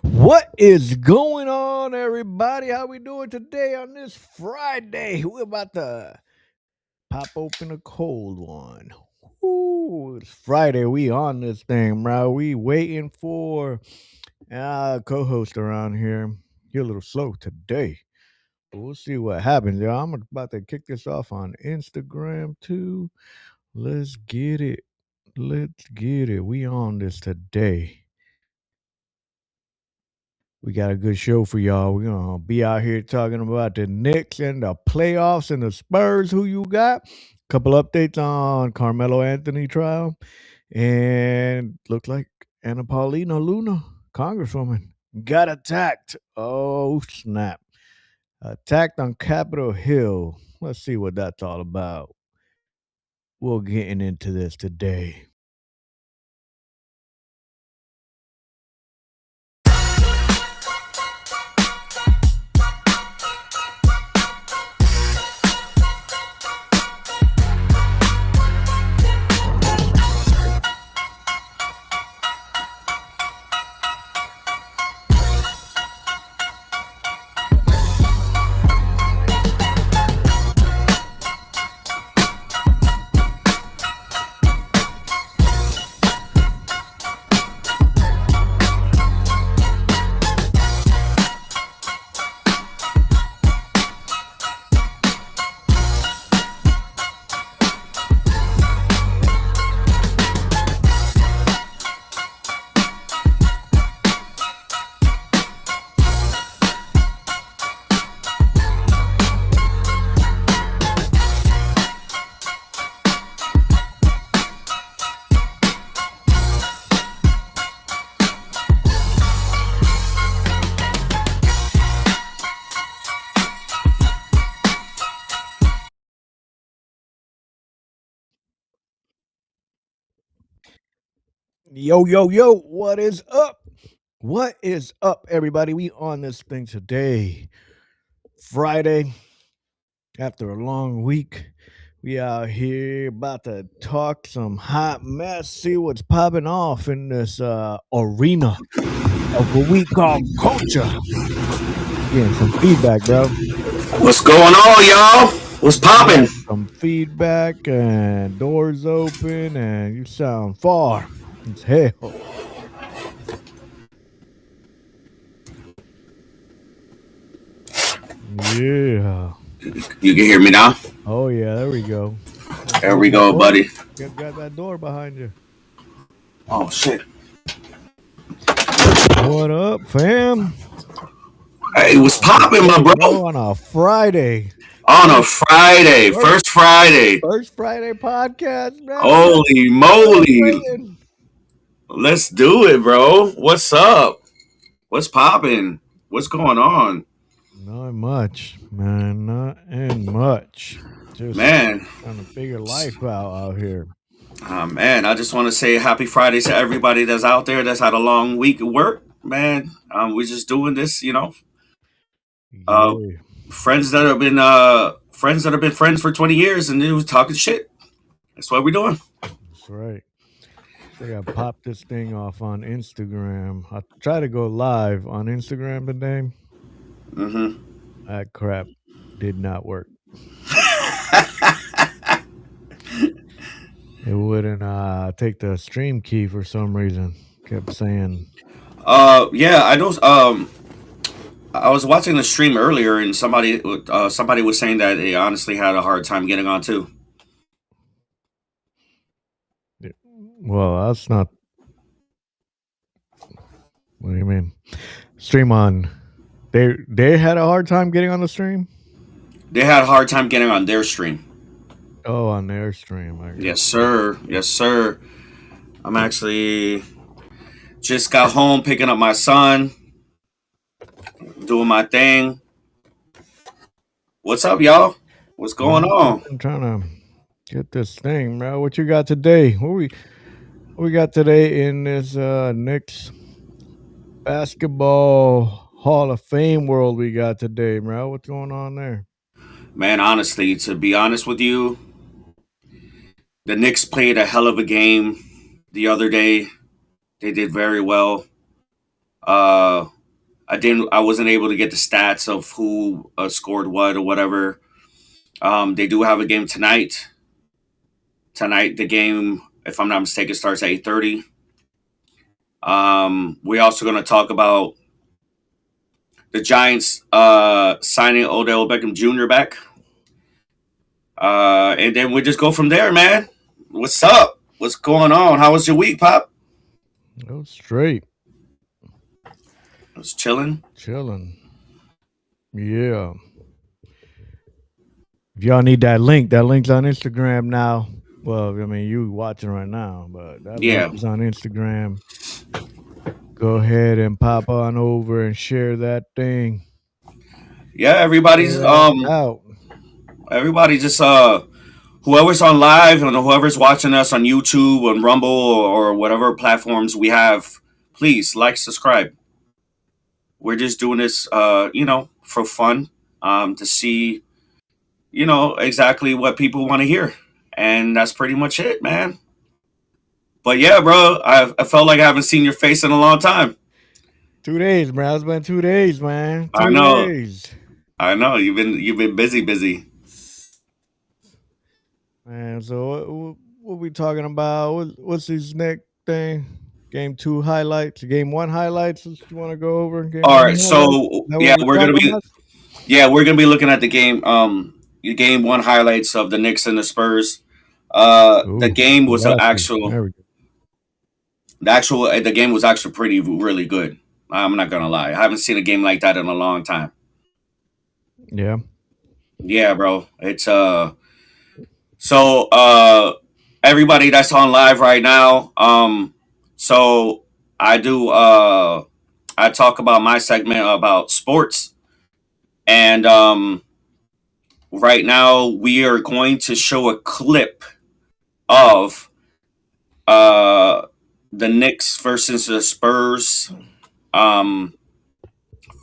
What is going on, everybody? How we doing today on this Friday? We're about to pop open a cold one. Ooh, it's Friday. We on this thing, bro. We waiting for co-host around here. You're a little slow today, but we'll see what happens, y'all. I'm about to kick this off on Instagram too. Let's get it. Let's get it. We on this today. We got a good show for y'all. We're gonna be out here talking about the Knicks and the playoffs and the Spurs. Who you got? Couple updates on Carmelo Anthony trial, and looked like Anna Paulina Luna, Congresswoman, got attacked. Oh snap! Attacked on Capitol Hill. Let's see what that's all about. We're getting into this today. Yo, yo, yo, what is up? What is up, everybody? We on this thing today. Friday, after a long week. We out here about to talk some hot mess, see what's popping off in this arena of what we call culture. Getting some feedback, bro. What's going on, y'all? What's popping? Some feedback and doors open, and you sound far as hell. Yeah. You can hear me now? Oh yeah, there we go. There we go, buddy. Got that door behind you. Oh, shit. What up, fam? Hey, what's popping, my bro? On a Friday. On a Friday. First Friday. First Friday podcast, man. Holy moly. Let's do it, bro. What's up? What's popping? What's going on? Not much, man. Not much. Just Man. trying to figure life out here. Man, I just want to say happy Friday to everybody that's out there that's had a long week of work. Man, we're just doing this, Yeah. Friends that have been friends for 20 years and they was talking shit. That's what we're doing. That's right. I think I popped this thing off on Instagram. I tried to go live on Instagram today. That crap did not work. It wouldn't take the stream key for some reason. Kept saying. Yeah, I don't. I was watching the stream earlier, and somebody was saying that they honestly had a hard time getting on too. Well, that's not. What do you mean? Stream on. They had a hard time getting on the stream. They had a hard time getting on their stream. Oh, on their stream. Yes, sir. Yes, sir. I'm actually just got home picking up my son, doing my thing. What's up, y'all? What's going on? I'm trying to get this thing, bro. What you got today? What we got today in this Knicks basketball Hall of Fame world we got today, bro? What's going on there? Man, honestly, to be honest with you, the Knicks played a hell of a game the other day. They did very well. I wasn't able to get the stats of who scored what or whatever. They do have a game tonight. Tonight, the game, if I'm not mistaken, starts at 8:30. We're also going to talk about the Giants signing Odell Beckham Jr. back. And then we just go from there, man. What's up? What's going on? How was your week, Pop? Oh, straight. I was chilling. Yeah. If y'all need that link's on Instagram now. Well, I mean, you watching right now, but that link is on Instagram. Go ahead and pop on over and share that thing. Yeah, everybody's out. Everybody just whoever's on live and whoever's watching us on YouTube, on Rumble, or whatever platforms we have, please like, subscribe. We're just doing this, for fun, to see, exactly what people want to hear, and that's pretty much it, man. But yeah, bro, I felt like I haven't seen your face in a long time. 2 days, bro. It's been 2 days, man. 2 days. I know you've been busy. Man, so what we talking about? What's this next thing? Game 2 highlights, game 1 highlights. You want to go over? All right, so we're gonna be looking at the game. Game 1 highlights of the Knicks and the Spurs. The game was the game was actually really good. I'm not gonna lie. I haven't seen a game like that in a long time. Yeah, bro. It's so everybody that's on live right now. So I do I talk about my segment about sports, and right now we are going to show a clip of the Knicks versus the Spurs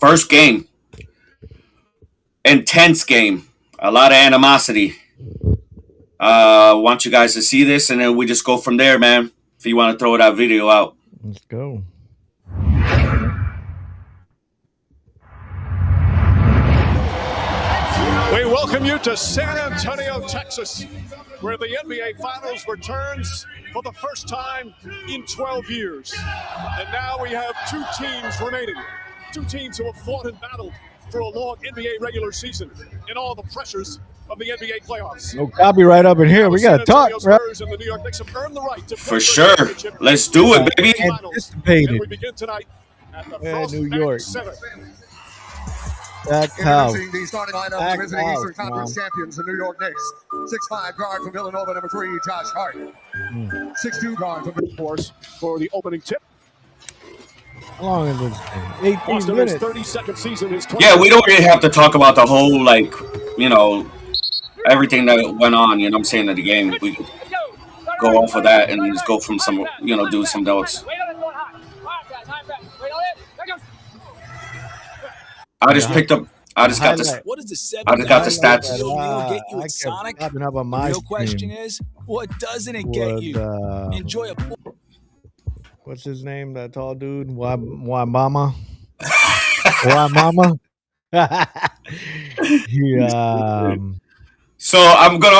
first game. Intense game. A lot of animosity. Want you guys to see this, and then we just go from there, man. If you want to throw that video out. Let's go. We welcome you to San Antonio, Texas, where the NBA Finals returns for the first time in 12 years. And now we have 2 teams remaining. 2 teams who have fought and battled for a long NBA regular season and all the pressures of the NBA playoffs. No copyright up in here. We got to talk, bro. For sure. Let's do it, baby. Anticipated. We begin tonight at the New York. Center. Introducing the starting lineup of the visiting Eastern Conference champions, the New York Knicks. 6'5" guard from Villanova, number 3, Josh Hart. 6'2" guard from of course for the opening tip. How long is this? 18 minutes. 32nd season is yeah, we don't really have to talk about the whole, everything that went on, you know what I'm saying, at the game. We could go off of that and just go from some, do some notes. I just got the stats. The real question is, what doesn't it get you? Enjoy a. What's his name? That tall dude? Why mama? Why mama? So I'm gonna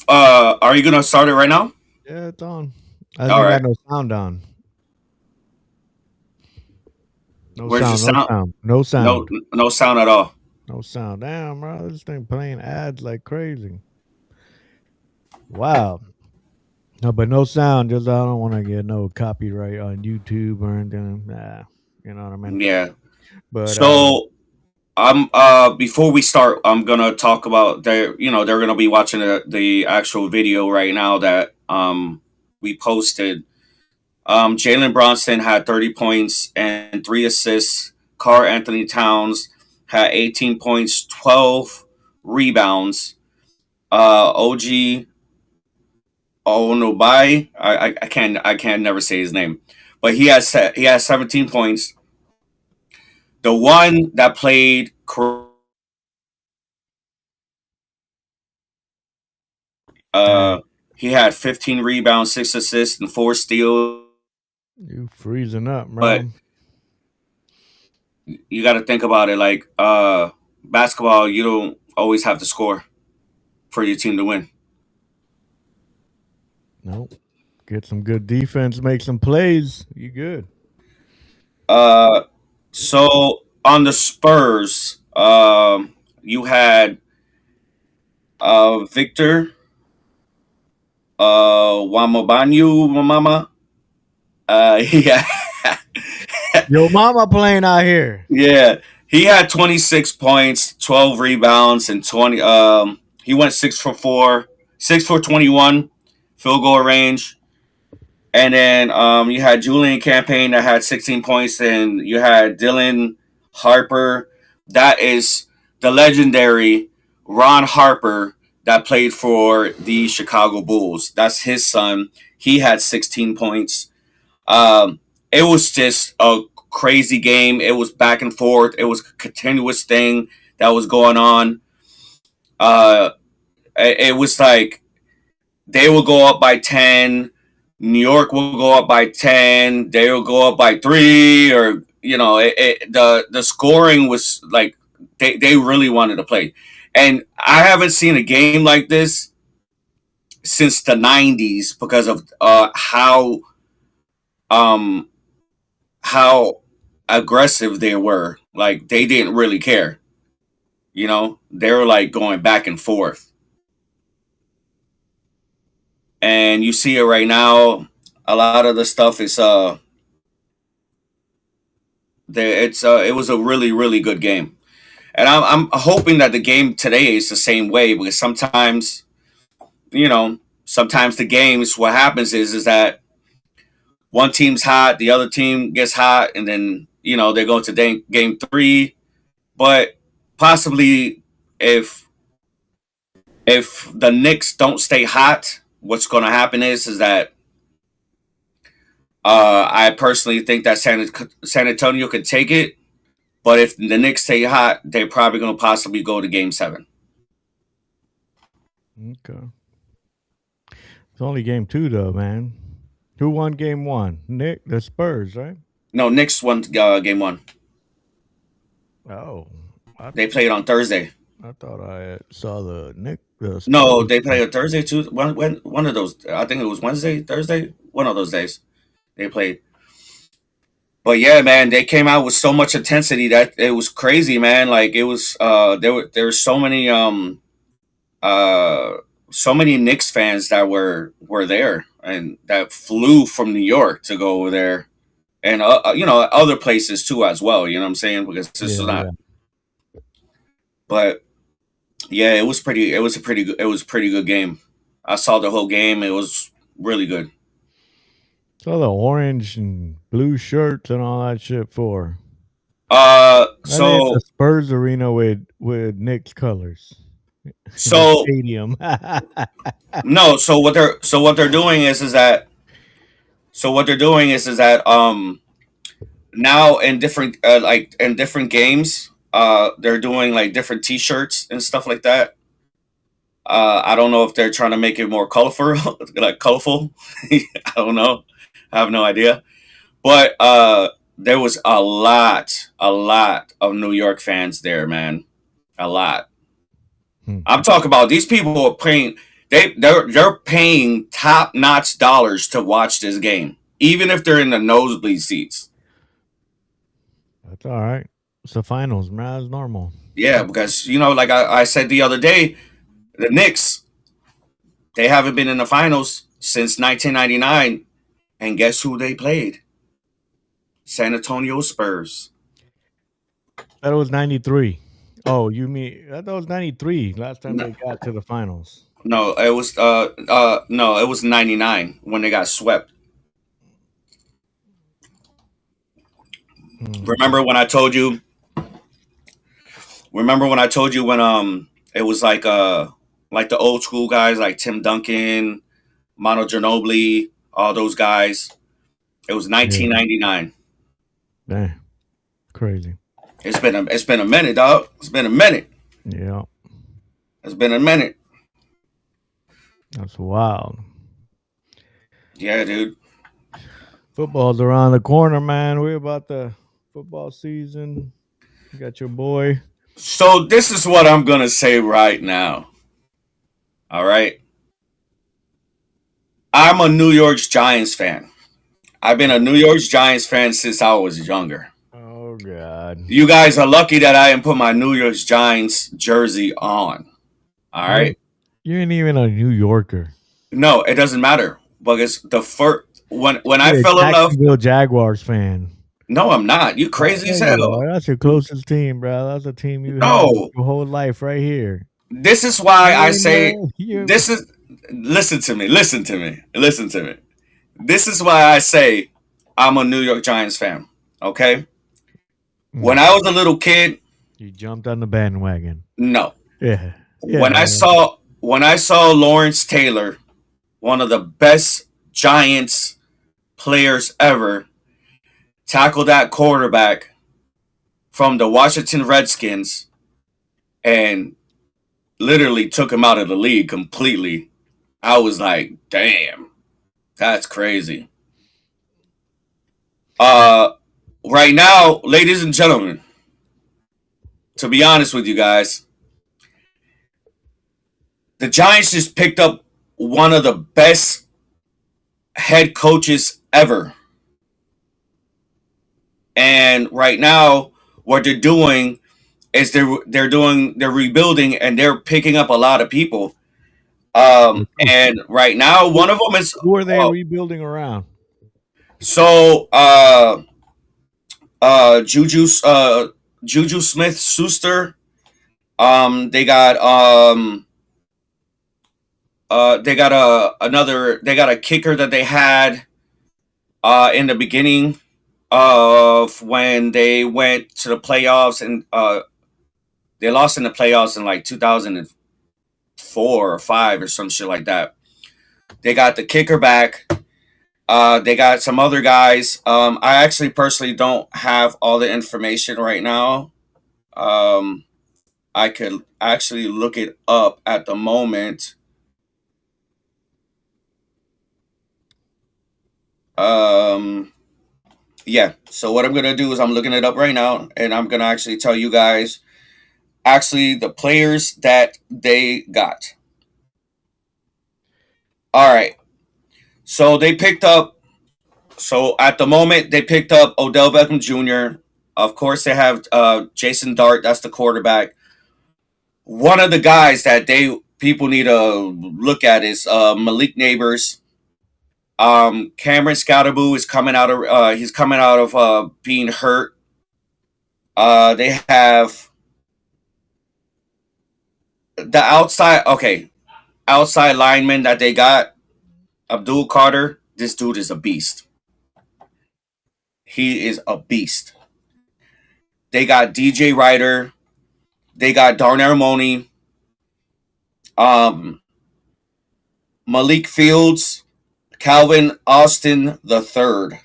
are you gonna start it right now? Yeah, it's on. I don't got no sound on. Where's the sound? No sound. No sound at all. No sound. Damn, bro, this thing playing ads like crazy. Wow. No, but no sound. Just I don't want to get no copyright on YouTube or anything. Nah, you know what I mean? Yeah. But so I'm before we start, I'm gonna talk about they're gonna be watching the actual video right now that we posted. Jalen Brunson had 30 points and 3 assists. Karl Anthony Towns had 18 points, 12 rebounds. OG Onubai, I can't never say his name, but he has 17 points. The one that played he had 15 rebounds, 6 assists, and 4 steals. You freezing up, bro. you got to think about it like basketball. You don't always have to score for your team to win. Nope. Get some good defense, make some plays. You good. So on the Spurs, you had Victor Wamabanyu Mama. Yeah, Yo, mama playing out here. yeah. He had 26 points, 12 rebounds, and 20. He went 6 for 4, 6 for 21 field goal range. And then you had Julian Campaign that had 16 points, and you had Dylan Harper. That is the legendary Ron Harper that played for the Chicago Bulls. That's his son. He had 16 points. It was just a crazy game. It was back and forth. It was a continuous thing that was going on. It was like they will go up by 10. New York will go up by 10. They will go up by 3, or the scoring was like they really wanted to play. And I haven't seen a game like this since the 90s because of how aggressive they were. Like they didn't really care. They were like going back and forth. And you see it right now. A lot of the stuff is it was a really, really good game. And I'm hoping that the game today is the same way, because sometimes the games, what happens is that one team's hot, the other team gets hot, and then they go to game 3. But possibly if the Knicks don't stay hot, what's going to happen is that I personally think that San Antonio could take it. But if the Knicks stay hot, they're probably going to possibly go to game 7. Okay. It's only game 2 though, man. Who won game 1? The Spurs, right? No, Knicks won game 1. Oh. They played on Thursday. I thought I saw the Knicks. No, they played on Thursday too. One of those. I think it was Wednesday, Thursday. One of those days they played. But yeah, man, they came out with so much intensity that it was crazy, man. Like it was there were so many Knicks fans that were there and that flew from New York to go over there, and other places too as well. You know what I'm saying? Because this is not. Yeah. But yeah, it was a pretty good game. I saw the whole game. It was really good. Saw the orange and blue shirts and all that shit for. So the Spurs arena with Knicks colors. So stadium. No, so what they're doing is that now in different games they're doing like different T-shirts and stuff like that. I don't know if they're trying to make it more colorful, like colorful. I don't know. I have no idea. But there was a lot of New York fans there, man. A lot. I'm talking about these people are paying. They're paying top-notch dollars to watch this game, even if they're in the nosebleed seats. That's all right. It's the finals, man. It's normal. Yeah, because like I said the other day, the Knicks, they haven't been in the finals since 1999, and guess who they played? San Antonio Spurs. That was 93. Oh, you mean that was 93 last time they got to the finals? No, it was it was 99 when they got swept. Remember when I told you when it was like the old school guys like Tim Duncan, Manu Ginobili, all those guys. It was 1999. Damn. Crazy. It's been a minute, dog. It's been a minute. Yeah. It's been a minute. That's wild. Yeah, dude. Football's around the corner, man. We're about to football season. You got your boy. So this is what I'm gonna say right now. All right. I'm a New York Giants fan. I've been a New York Giants fan since I was younger. Oh God. You guys are lucky that I didn't put my New York Giants jersey on. All right. You ain't even a New Yorker. No, it doesn't matter. Because the first when I fell in love. Jacksonville Jaguars fan. No, I'm not. You crazy as hell. That's your closest team, bro. That's a team you had your whole life right here. This is why I say this is. Listen to me. Listen to me. Listen to me. This is why I say I'm a New York Giants fan. Okay. When I was a little kid, you jumped on the bandwagon. No. Yeah. When I saw Lawrence Taylor, one of the best Giants players ever, tackle that quarterback from the Washington Redskins and literally took him out of the league completely, I was like, damn, that's crazy. Right now, ladies and gentlemen, to be honest with you guys, the Giants just picked up one of the best head coaches ever. And right now, what they're doing is they're rebuilding and they're picking up a lot of people. And right now, one of them is who are they rebuilding around? So Juju Smith-Schuster. They got a kicker that they had in the beginning of when they went to the playoffs, and they lost in the playoffs in like 2004 or 5 or some shit like that. They got the kicker back. They got some other guys. I actually personally don't have all the information right now. I could actually look it up at the moment. Yeah, so what I'm going to do is I'm looking it up right now, and I'm going to actually tell you guys actually the players that they got. All right. So they picked up, at the moment, they picked up Odell Beckham Jr. Of course, they have Jason Dart. That's the quarterback. One of the guys that people need to look at is Malik Neighbors. Cameron Scatterboo is coming out of he's coming out of being hurt. They have the outside lineman that they got, Abdul Carter. This dude is a beast. He is a beast. They got DJ Ryder. They got Darnell Mooney. Malik Fields. Calvin Austin III.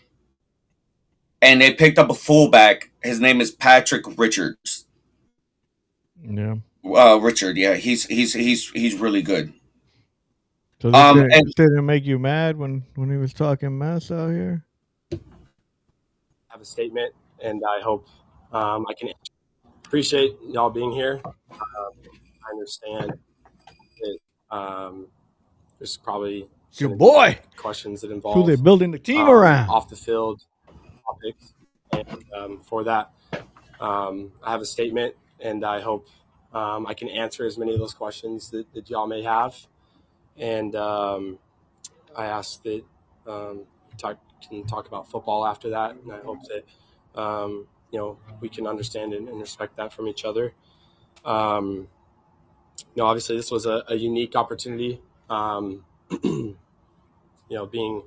And they picked up a fullback. His name is Patrick Richards. Yeah. Richard, yeah. He's really good. So this didn't make you mad when he was talking mess out here? I have a statement, and I hope I can appreciate y'all being here. I understand that there's probably your boy questions that involve who they're building the team around off the field topics, and for that, I have a statement, and I hope I can answer as many of those questions that y'all may have. And I ask that can talk about football after that, and I hope that we can understand and respect that from each other. Obviously this was a unique opportunity. Being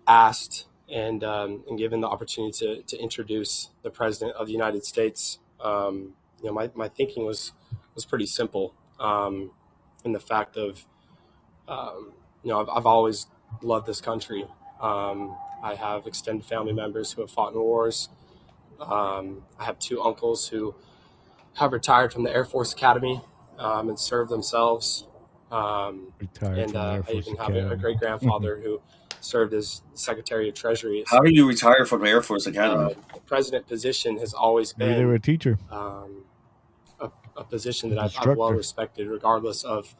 asked and given the opportunity to introduce the President of the United States. My thinking was pretty simple, in the fact of I've always loved this country. I have extended family members who have fought in wars. I have 2 uncles who have retired from the Air Force Academy and served themselves. And I even have a great grandfather who served as Secretary of Treasury. How do you retire from the Air Force Academy? The president position has always Maybe they were been a teacher. a position that I've well respected, regardless of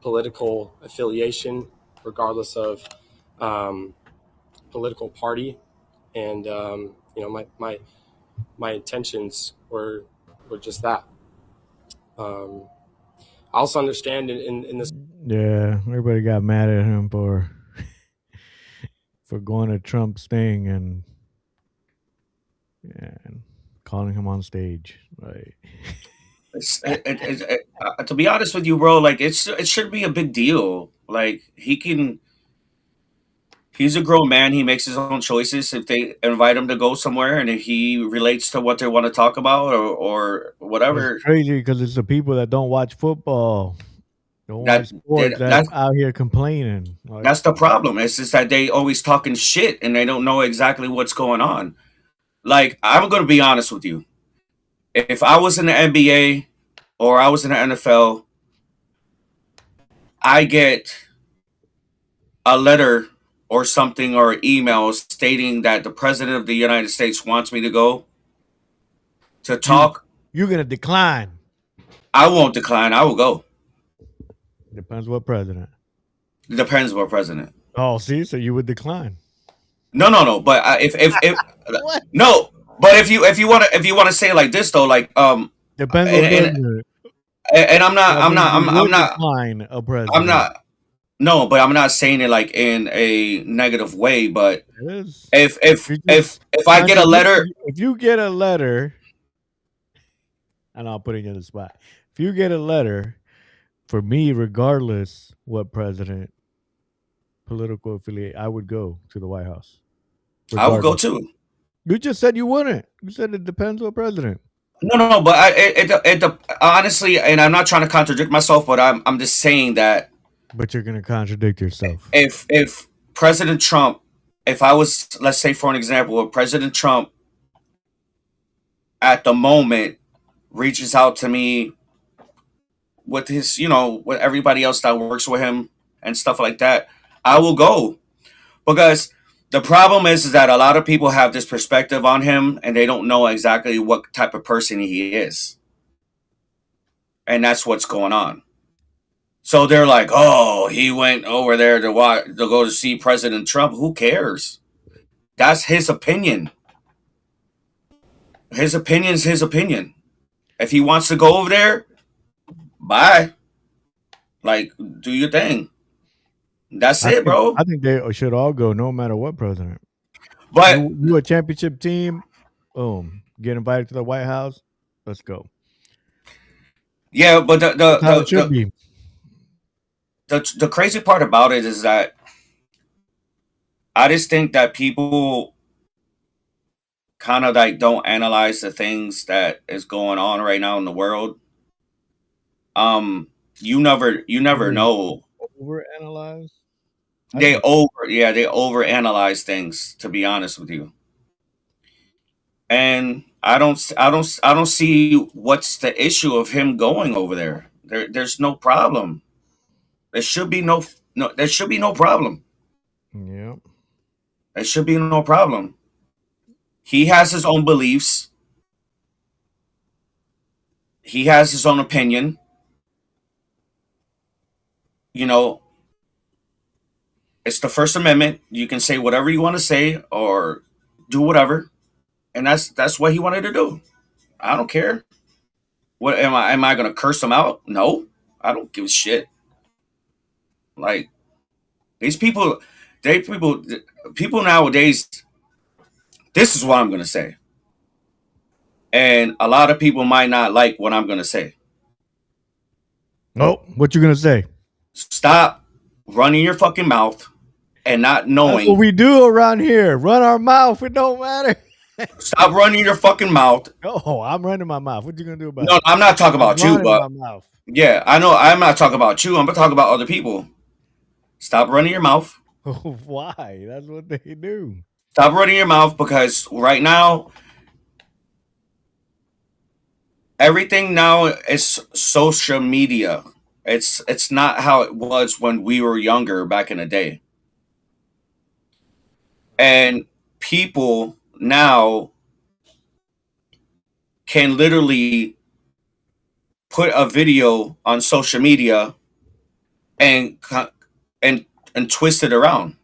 political affiliation, regardless of political party, and my intentions were just that. I also understand in this. Yeah, everybody got mad at him for going to Trump's thing and calling him on stage. Right. To be honest with you, bro, like it should be a big deal. Like he's a grown man. He makes his own choices. If they invite him to go somewhere, and if he relates to what they want to talk about or whatever, it's crazy because it's the people that don't watch football, don't watch sports, that's out here complaining. Like, that's the problem. It's just that they always talking shit and they don't know exactly what's going on. Like, I'm going to be honest with you. If I was in the NBA or I was in the NFL, I get a letter or something or email stating that the president of the United States wants me to go to talk. You're going to decline. I won't decline. I will go. Depends what president. Depends what president. Oh, see, so you would decline. No. But if no, but if you want to say it like this though, like depends what president. And I'm not decline a president. I'm not. No, but I'm not saying it like in a negative way. But if I get a letter, if you get a letter, and I'll put it in the spot. If you get a letter, for me, regardless what president, political affiliate, I would go to the White House. Regardless. I would go too. You just said you wouldn't. You said it depends what president. No, but honestly, and I'm not trying to contradict myself, but I'm just saying that. But you're going to contradict yourself. If President Trump, if I was, let's say for an example, if President Trump at the moment reaches out to me with his, with everybody else that works with him and stuff like that, I will go. Because the problem is that a lot of people have this perspective on him and they don't know exactly what type of person he is. And that's what's going on. So they're like, oh, he went over there to go to see President Trump. Who cares? That's his opinion. His opinion's his opinion. If he wants to go over there, bye. Like, do your thing. That's it, bro. I think they should all go, no matter what president. But you a championship team, boom, get invited to the White House. Let's go. Yeah, but the crazy part about it is that I just think that people kind of like don't analyze the things that is going on right now in the world. You never know. Overanalyze? They overanalyze things, to be honest with you. And I don't see what's the issue of him going over there. There's no problem. There should be no problem. Yeah. There should be no problem. He has his own beliefs. He has his own opinion. It's the First Amendment. You can say whatever you want to say or do whatever. And that's what he wanted to do. I don't care. What am I going to curse him out? No. I don't give a shit. Like, these people nowadays, this is what I'm going to say. And a lot of people might not like what I'm going to say. Oh, what you going to say? Stop running your fucking mouth and not knowing. That's what we do around here. Run our mouth. It don't matter. Stop running your fucking mouth. Oh, I'm running my mouth. What you going to do about it? No, I'm not talking about you, but yeah, I know I'm not talking about you. I'm talking about other people. Stop running your mouth. Why? That's what they do. Stop running your mouth, because right now, everything now is social media. It's not how it was when we were younger back in the day. And people now can literally put a video on social media and and twist it around.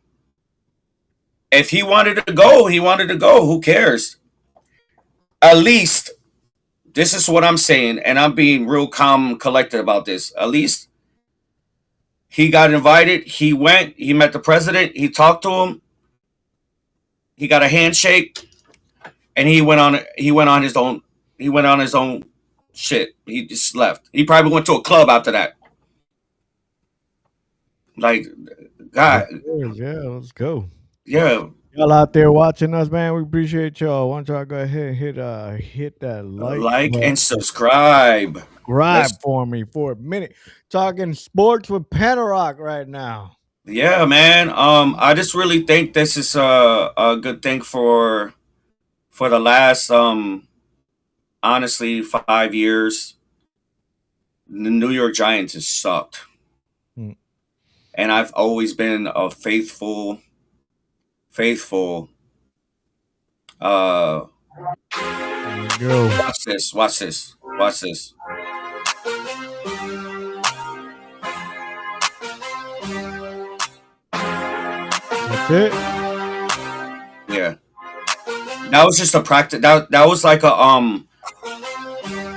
If he wanted to go, he wanted to go. Who cares? At least this is what I'm saying, and I'm being real calm and collected about this. At least he got invited. He went. He met the president. He talked to him. He got a handshake, and he went on. He went on his own. He went on his own shit. He just left. He probably went to a club after that. Like, God, Yeah, let's go. yeah. Y'all out there watching us, man, we appreciate y'all. Why don't y'all go ahead and hit that Like button. and subscribe. Subscribe for me for a minute. Talking sports with Panarock right now. Yeah, man. I just really think this is a good thing for the last honestly 5 years. The New York Giants has sucked. And I've always been a faithful Go. watch this. That's it. Yeah. That was just a practice. That was like a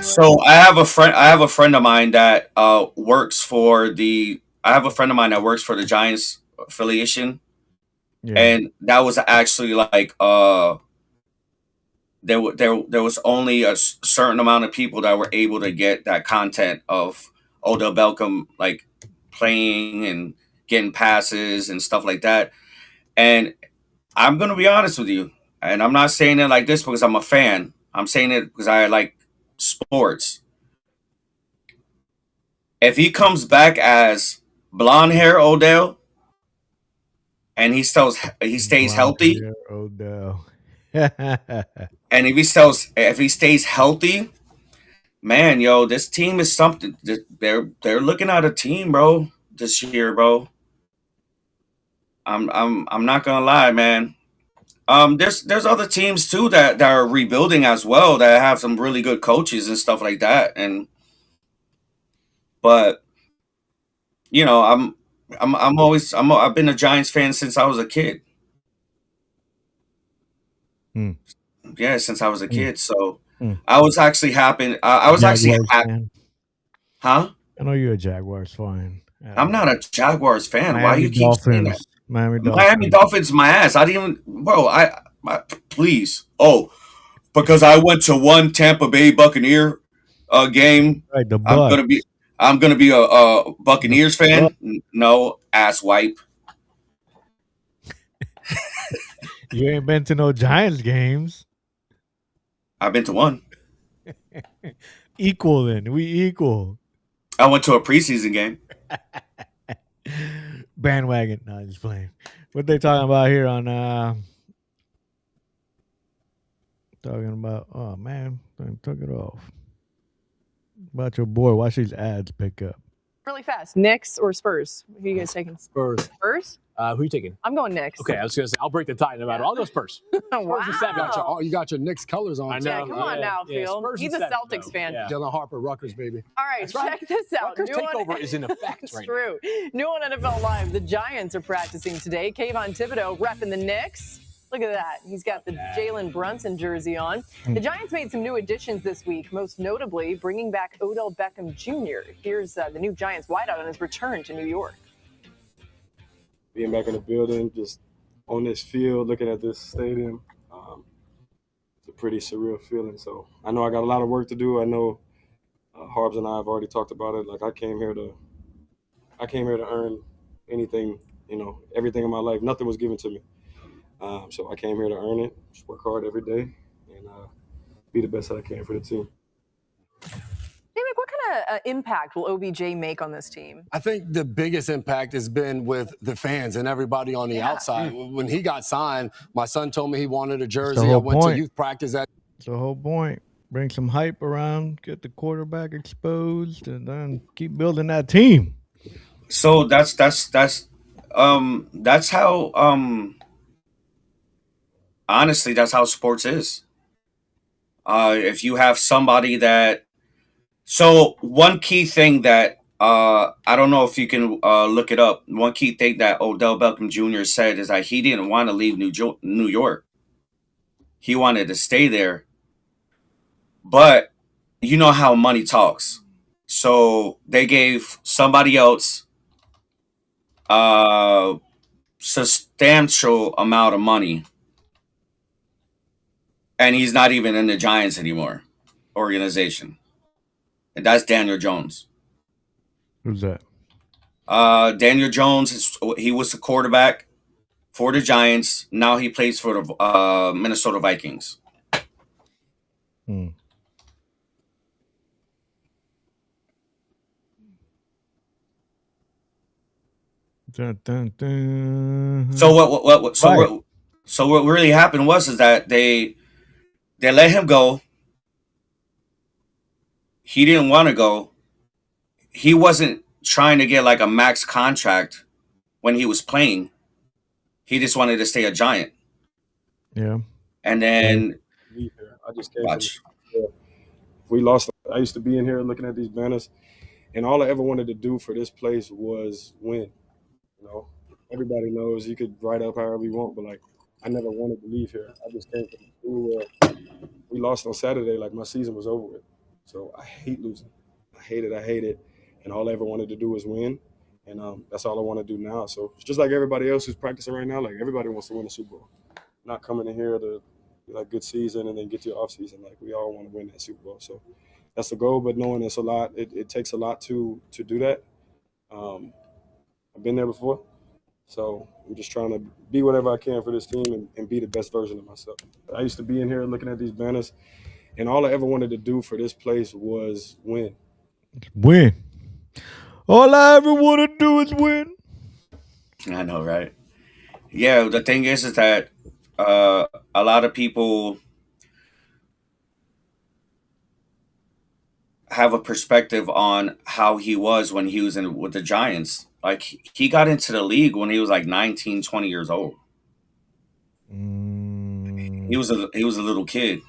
So I have a friend of mine that works for the Giants affiliation. Yeah. And that was actually like there was only a certain amount of people that were able to get that content of Odell Beckham like playing and getting passes and stuff like that. And I'm gonna be honest with you, and I'm not saying it like this because I'm a fan. I'm saying it because I like sports. If he comes back as blonde hair Odell and he stays healthy, Odell. and if he stays healthy, man, yo, this team is something. They're looking at a team, bro, this year, bro. I'm not gonna lie, man. There's other teams too that are rebuilding as well that have some really good coaches and stuff like that. But you know, I've been a Giants fan since I was a kid. Yeah, since I was a kid. So I was actually happy. I was actually happy. Huh? I know you're a Jaguars fan. I'm not a Jaguars fan. Miami Why you keep saying that? Miami Dolphins, my ass. I didn't even, bro. Please. Oh, because I went to one Tampa Bay Buccaneer game. Right, the I'm gonna be a Buccaneers fan. No, ass wipe. You ain't been to no Giants games. I've been to one. Equal then. We equal. I went to a preseason game. Bandwagon. No, just playing. What they talking about here on talking about, oh man, I took it off. About your boy, watch these ads pick up. Really fast. Knicks or Spurs? Who are you guys taking? Spurs. Spurs? Who are you taking? I'm going Knicks. Okay, I was going to say, I'll break the tie no matter. I'll go Spurs. Wow. You got your Knicks colors on. I know. Yeah, come on now, Phil. Spurs He's a and Celtics fan. Yeah. Dylan Harper, Rutgers, baby. All right, check this out. Rutgers takeover is in effect It's right true. New on NFL Live, the Giants are practicing today. Kayvon Thibodeau repping the Knicks. Look at that. He's got the Jalen Brunson jersey on. The Giants made some new additions this week, most notably bringing back Odell Beckham Jr. Here's the new Giants wideout on his return to New York. Being back in the building, just on this field, looking at this stadium, it's a pretty surreal feeling. So I know I got a lot of work to do. I know Harbs and I have already talked about it. Like I came here to earn anything, everything in my life. Nothing was given to me. So I came here to earn it, just work hard every day, and be the best that I can for the team. What kind of impact will OBJ make on this team? I think the biggest impact has been with the fans and everybody on the outside. When he got signed, my son told me he wanted a jersey. I went to youth practice. That's the whole point. Bring some hype around, get the quarterback exposed, and then keep building that team. So that's how honestly, that's how sports is. If you have somebody that, so one key thing that I don't know if you can look it up. One key thing that Odell Beckham Jr. said is that he didn't want to leave New York. He wanted to stay there, but you know how money talks. So they gave somebody else a substantial amount of money, and he's not even in the Giants anymore organization, and that's Daniel Jones. Who's that? Daniel Jones, he was the quarterback for the Giants. Now he plays for the Minnesota Vikings. Hmm. Dun, dun, dun. So what really happened was that they let him go. He didn't want to go. He wasn't trying to get like a max contract when he was playing. He just wanted to stay a Giant. Yeah. And then I just came watch. We lost. I used to be in here looking at these banners, and all I ever wanted to do for this place was win. You know, everybody knows you could write up however you want, but like I never wanted to leave here. I just came from school where we lost on Saturday. Like my season was over with. So I hate losing. I hate it. And all I ever wanted to do was win. And that's all I want to do now. So it's just like everybody else who's practicing right now. Like everybody wants to win a Super Bowl. Not coming in here to like good season and then get to your off season. Like we all want to win that Super Bowl. So that's the goal. But knowing it's a lot, it takes a lot to do that. I've been there before. So I'm just trying to be whatever I can for this team and be the best version of myself. I used to be in here looking at these banners, and all I ever wanted to do for this place was win. Win. All I ever want to do is win. I know, right? Yeah, the thing is that a lot of people have a perspective on how he was when he was with the Giants. Like he got into the league when he was like 19, 20 years old. He was a little kid.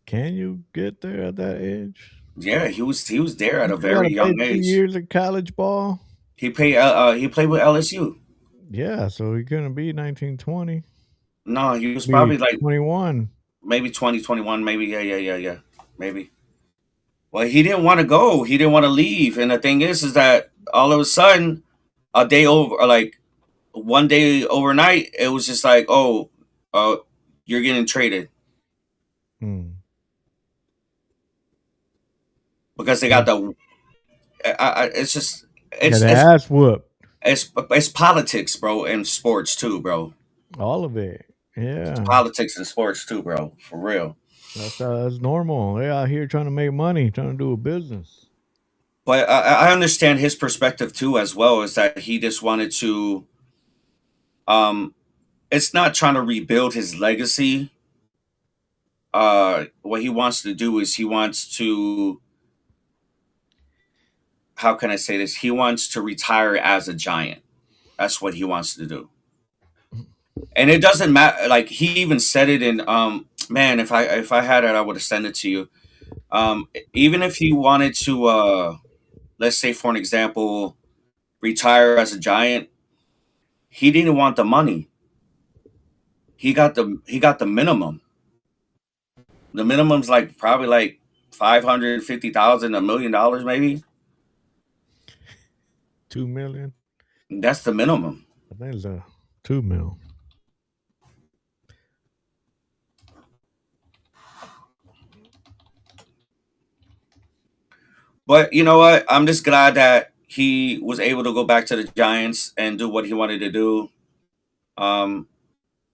Can you get there at that age? Yeah, he was there at a very young age. 2 years of college ball. He played with LSU. Yeah, so he couldn't be 19, 20. No, he was probably like 21. Maybe 20, 21, maybe. Yeah. Maybe. Well, he didn't want to go. He didn't want to leave. And the thing is that all of a sudden, a day over, or like one day overnight, it was just like, oh, you're getting traded. Because they got the. It's just it's ass whooped. It's politics, bro, and sports too, bro. All of it, yeah. It's politics and sports too, bro. For real. That's normal. They're out here trying to make money, trying to do a business. But I understand his perspective too, as well, is that he just wanted to. It's not trying to rebuild his legacy. What he wants to do is he wants to. How can I say this? He wants to retire as a Giant. That's what he wants to do. And it doesn't matter. Like he even said it in man, if I had it, I would have sent it to you. Even if he wanted to let's say for an example, retire as a Giant, he didn't want the money. He got the minimum. The minimum's like probably like $550,000, $1 million maybe. $2 million. That's the minimum. I think it's a $2 million. But you know what? I'm just glad that he was able to go back to the Giants and do what he wanted to do.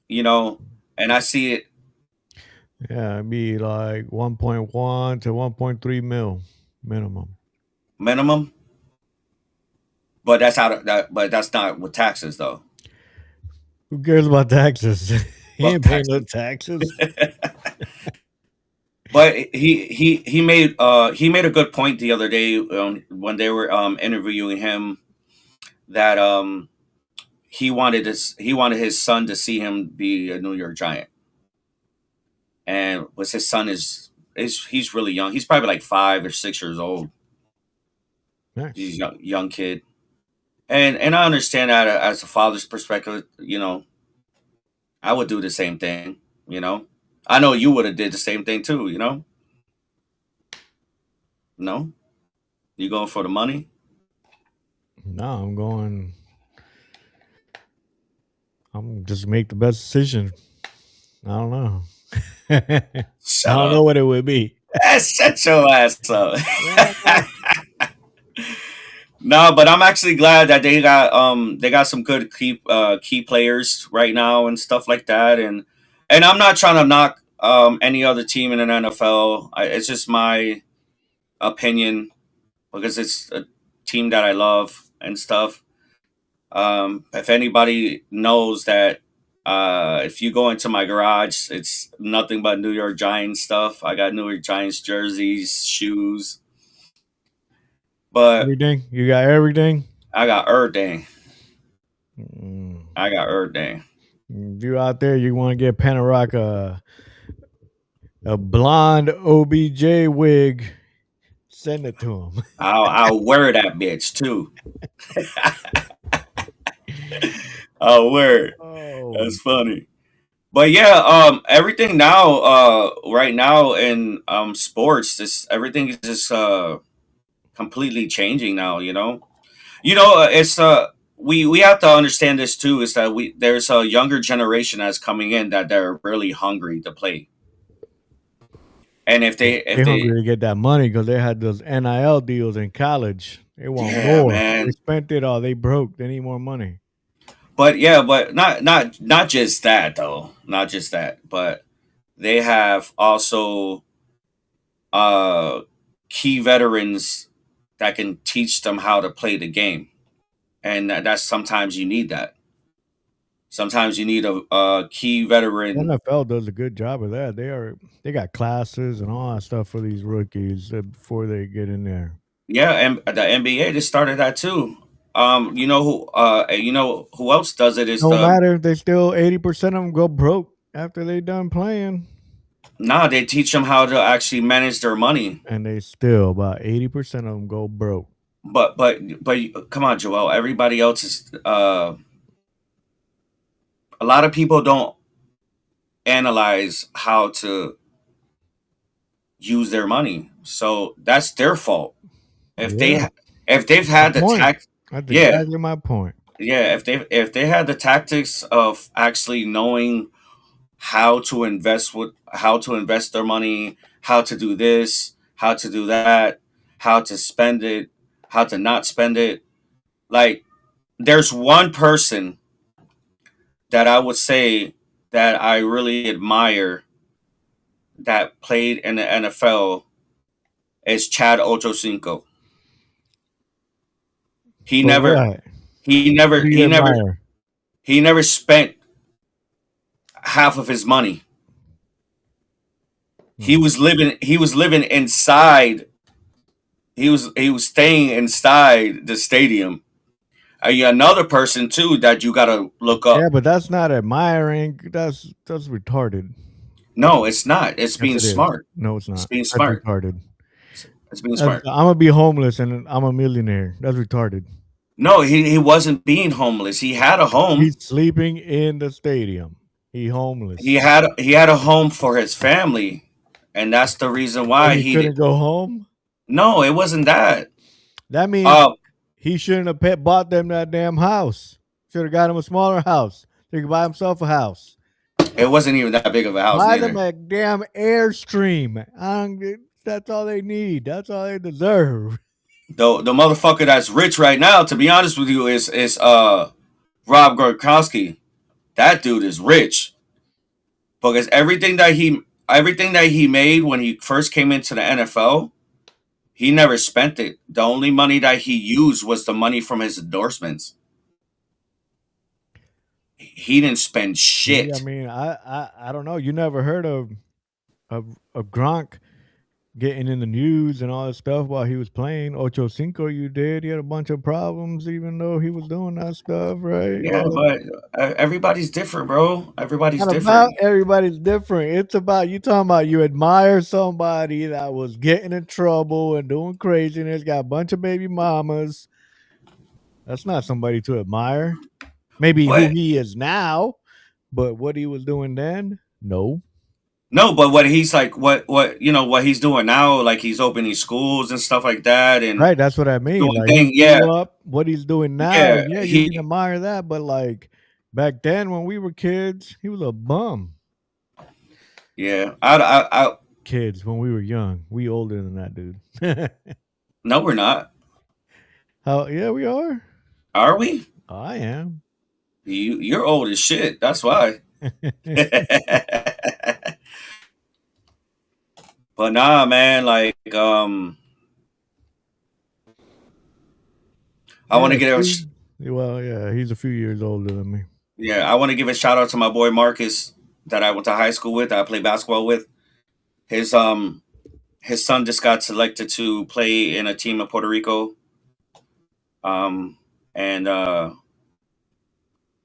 You know, and I see it. Yeah, it'd be like 1.1 to 1.3 mil minimum. Minimum. But that's out of that. But that's not with taxes, though. Who cares about taxes? He ain't paying no taxes. But he made a good point the other day when they were interviewing him that he wanted his son to see him be a New York Giant, and his son is he's really young. He's probably like 5 or 6 years old. Nice. He's a young kid, and I understand that as a father's perspective. I would do the same thing. I know you would have did the same thing too. No, you going for the money? No, I'm just make the best decision. I don't know. I don't know what it would be. Shut your ass up. No, but I'm actually glad that they got some good key players right now and stuff like that, and I'm not trying to knock any other team in an NFL. It's just my opinion because it's a team that I love and stuff. If anybody knows that, if you go into my garage, it's nothing but New York Giants stuff. I got New York Giants jerseys, shoes. But everything? You got everything? I got everything. I got everything. You out there, you want to get Panarock a blonde OBJ wig, send it to him. I'll wear that bitch too. I'll wear it. Oh. That's funny. But yeah, everything now, right now in sports, everything is just completely changing now. It's we have to understand this too. Is that there's a younger generation that's coming in that they're really hungry to play. And if they're hungry to get that money because they had those NIL deals in college, they want more. Man. They spent it all. They broke. They need more money. But not just that though. Not just that, but they have also key veterans that can teach them how to play the game, and that's sometimes you need that. Sometimes you need a key veteran. NFL does a good job of that. They got classes and all that stuff for these rookies before they get in there. Yeah, and the NBA just started that too. You know who else does it? No matter, they still 80% of them go broke after they done playing. Nah, they teach them how to actually manage their money, and they still about 80% of them go broke. But come on, Joel. Everybody else is. A lot of people don't analyze how to use their money, so that's their fault. If they've had the tact, that's exactly my point. Yeah, if they had the tactics of actually knowing how to invest their money, how to do this, how to do that, how to spend it, how to not spend it. Like, there's one person that I would say that I really admire that played in the NFL is Chad Ochocinco. He never spent half of his money. He was living inside. He was staying inside the stadium. Another person too that you gotta look up. Yeah, but that's not admiring. That's retarded. No, it's not. It's being smart. No, it's not. It's being smart. Retarded. It's being smart. I'm gonna be homeless and I'm a millionaire. That's retarded. No, he wasn't being homeless. He had a home. He's sleeping in the stadium. He's homeless. He had a home for his family, and that's the reason why he couldn't go home. No, it wasn't that. That means he shouldn't have bought them that damn house. Should have got him a smaller house. He could buy himself a house. It wasn't even that big of a house. Buy them a damn Airstream. That's all they need. That's all they deserve. The motherfucker that's rich right now, to be honest with you, is Rob Gronkowski. That dude is rich because everything that he made when he first came into the NFL, he never spent it. The only money that he used was the money from his endorsements. He didn't spend shit. I mean, I don't know. You never heard of Gronk getting in the news and all that stuff while he was playing. Ocho Cinco, you did. He had a bunch of problems, even though he was doing that stuff, right? Yeah, but everybody's different, bro. Everybody's Not about different. everybody's different. It's about you talking about you admire somebody that was getting in trouble and doing craziness, got a bunch of baby mamas. That's not somebody to admire. Maybe who But he is now, but what he was doing then, no. no, but what he's like, what what he's doing now, like he's opening schools and stuff like that, and Right, that's what I mean. doing Like he things. Yeah, grew up, what he's doing now, yeah. yeah, you can He, admire that, but like back then when we were kids, he was a bum. yeah. Kids when we were young. We older than that, dude. No, we're not. How yeah, we are. Are we? I am. You're old as shit. That's why. But nah, man. Like, I want Yeah, to get a. see? Well, yeah, he's a few years older than me. Yeah, I want to give a shout out to my boy Marcus that I went to high school with. That I played basketball with. His his son just got selected to play in a team in Puerto Rico. Um, and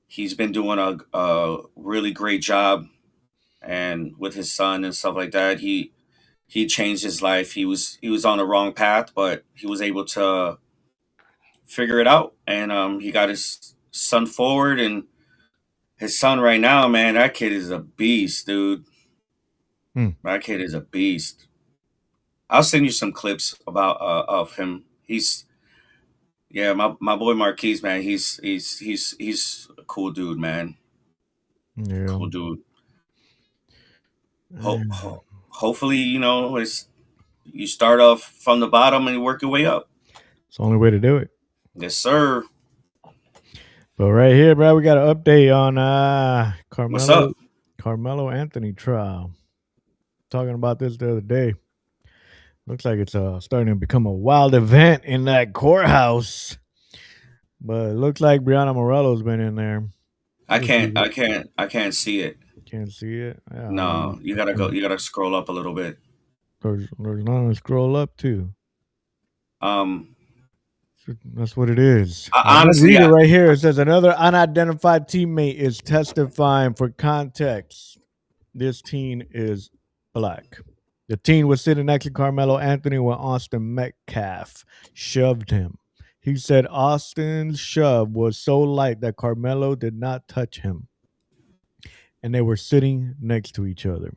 he's been doing a really great job, and with his son and stuff like that. He changed his life. He was on the wrong path, but he was able to figure it out, and he got his son forward, and his son right now, man, that kid is a beast, dude. That kid is a beast. I'll send you some clips about of him. He's yeah, my boy Marquise, man. He's a cool dude, man. Yeah. Cool dude. Hopefully, you start off from the bottom and you work your way up. It's the only way to do it. Yes, sir. But right here, bro, we got an update on What's up? Carmelo Anthony trial. Talking about this the other day. Looks like it's starting to become a wild event in that courthouse. But it looks like Brianna Morello's been in there. I can't see it. Can't see it. Yeah, No, you gotta go. You gotta scroll up a little bit. There's nothing to scroll up to. That's what it is. Honestly, read it right here. It says another unidentified teammate is testifying. For context, this teen is black. The teen was sitting next to Carmelo Anthony when Austin Metcalf shoved him. He said Austin's shove was so light that Carmelo did not touch him, and they were sitting next to each other.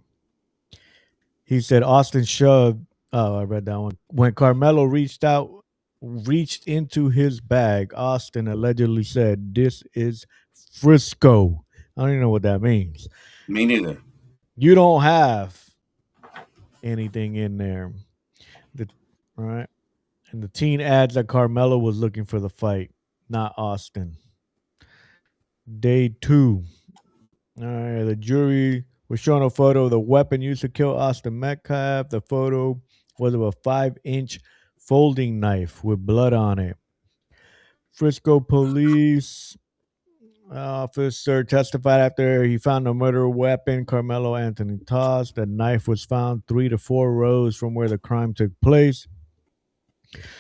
He said Austin shoved. Oh, I read that one. When Carmelo reached into his bag, Austin allegedly said, "This is Frisco." I don't even know what that means. Me neither. You don't have anything in there. All right. And the teen adds that Carmelo was looking for the fight, not Austin. Day 2. All right. The jury was shown a photo of the weapon used to kill Austin Metcalf. The photo was of a 5-inch folding knife with blood on it. Frisco police officer testified after he found the murder weapon Carmelo Anthony tossed. The knife was found 3 to 4 rows from where the crime took place.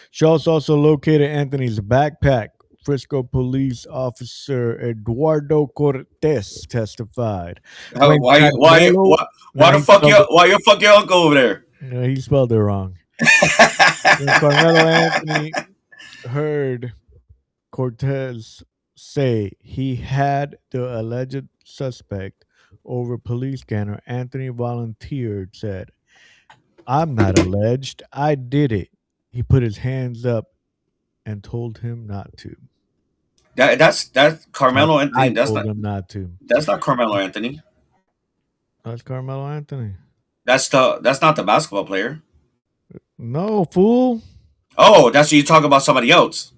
Schultz also located Anthony's backpack. Frisco police officer Eduardo Cortez testified. Why your fuck your uncle over there? He spelled it wrong. When Carmelo Anthony heard Cortez say he had the alleged suspect over police scanner, Anthony volunteered, said, "I'm not alleged. I did it." He put his hands up and told him not to. That's Carmelo Anthony. I told him not to. That's not Carmelo Anthony. That's Carmelo Anthony. That's not the basketball player. No, fool. Oh, that's you talking about somebody else.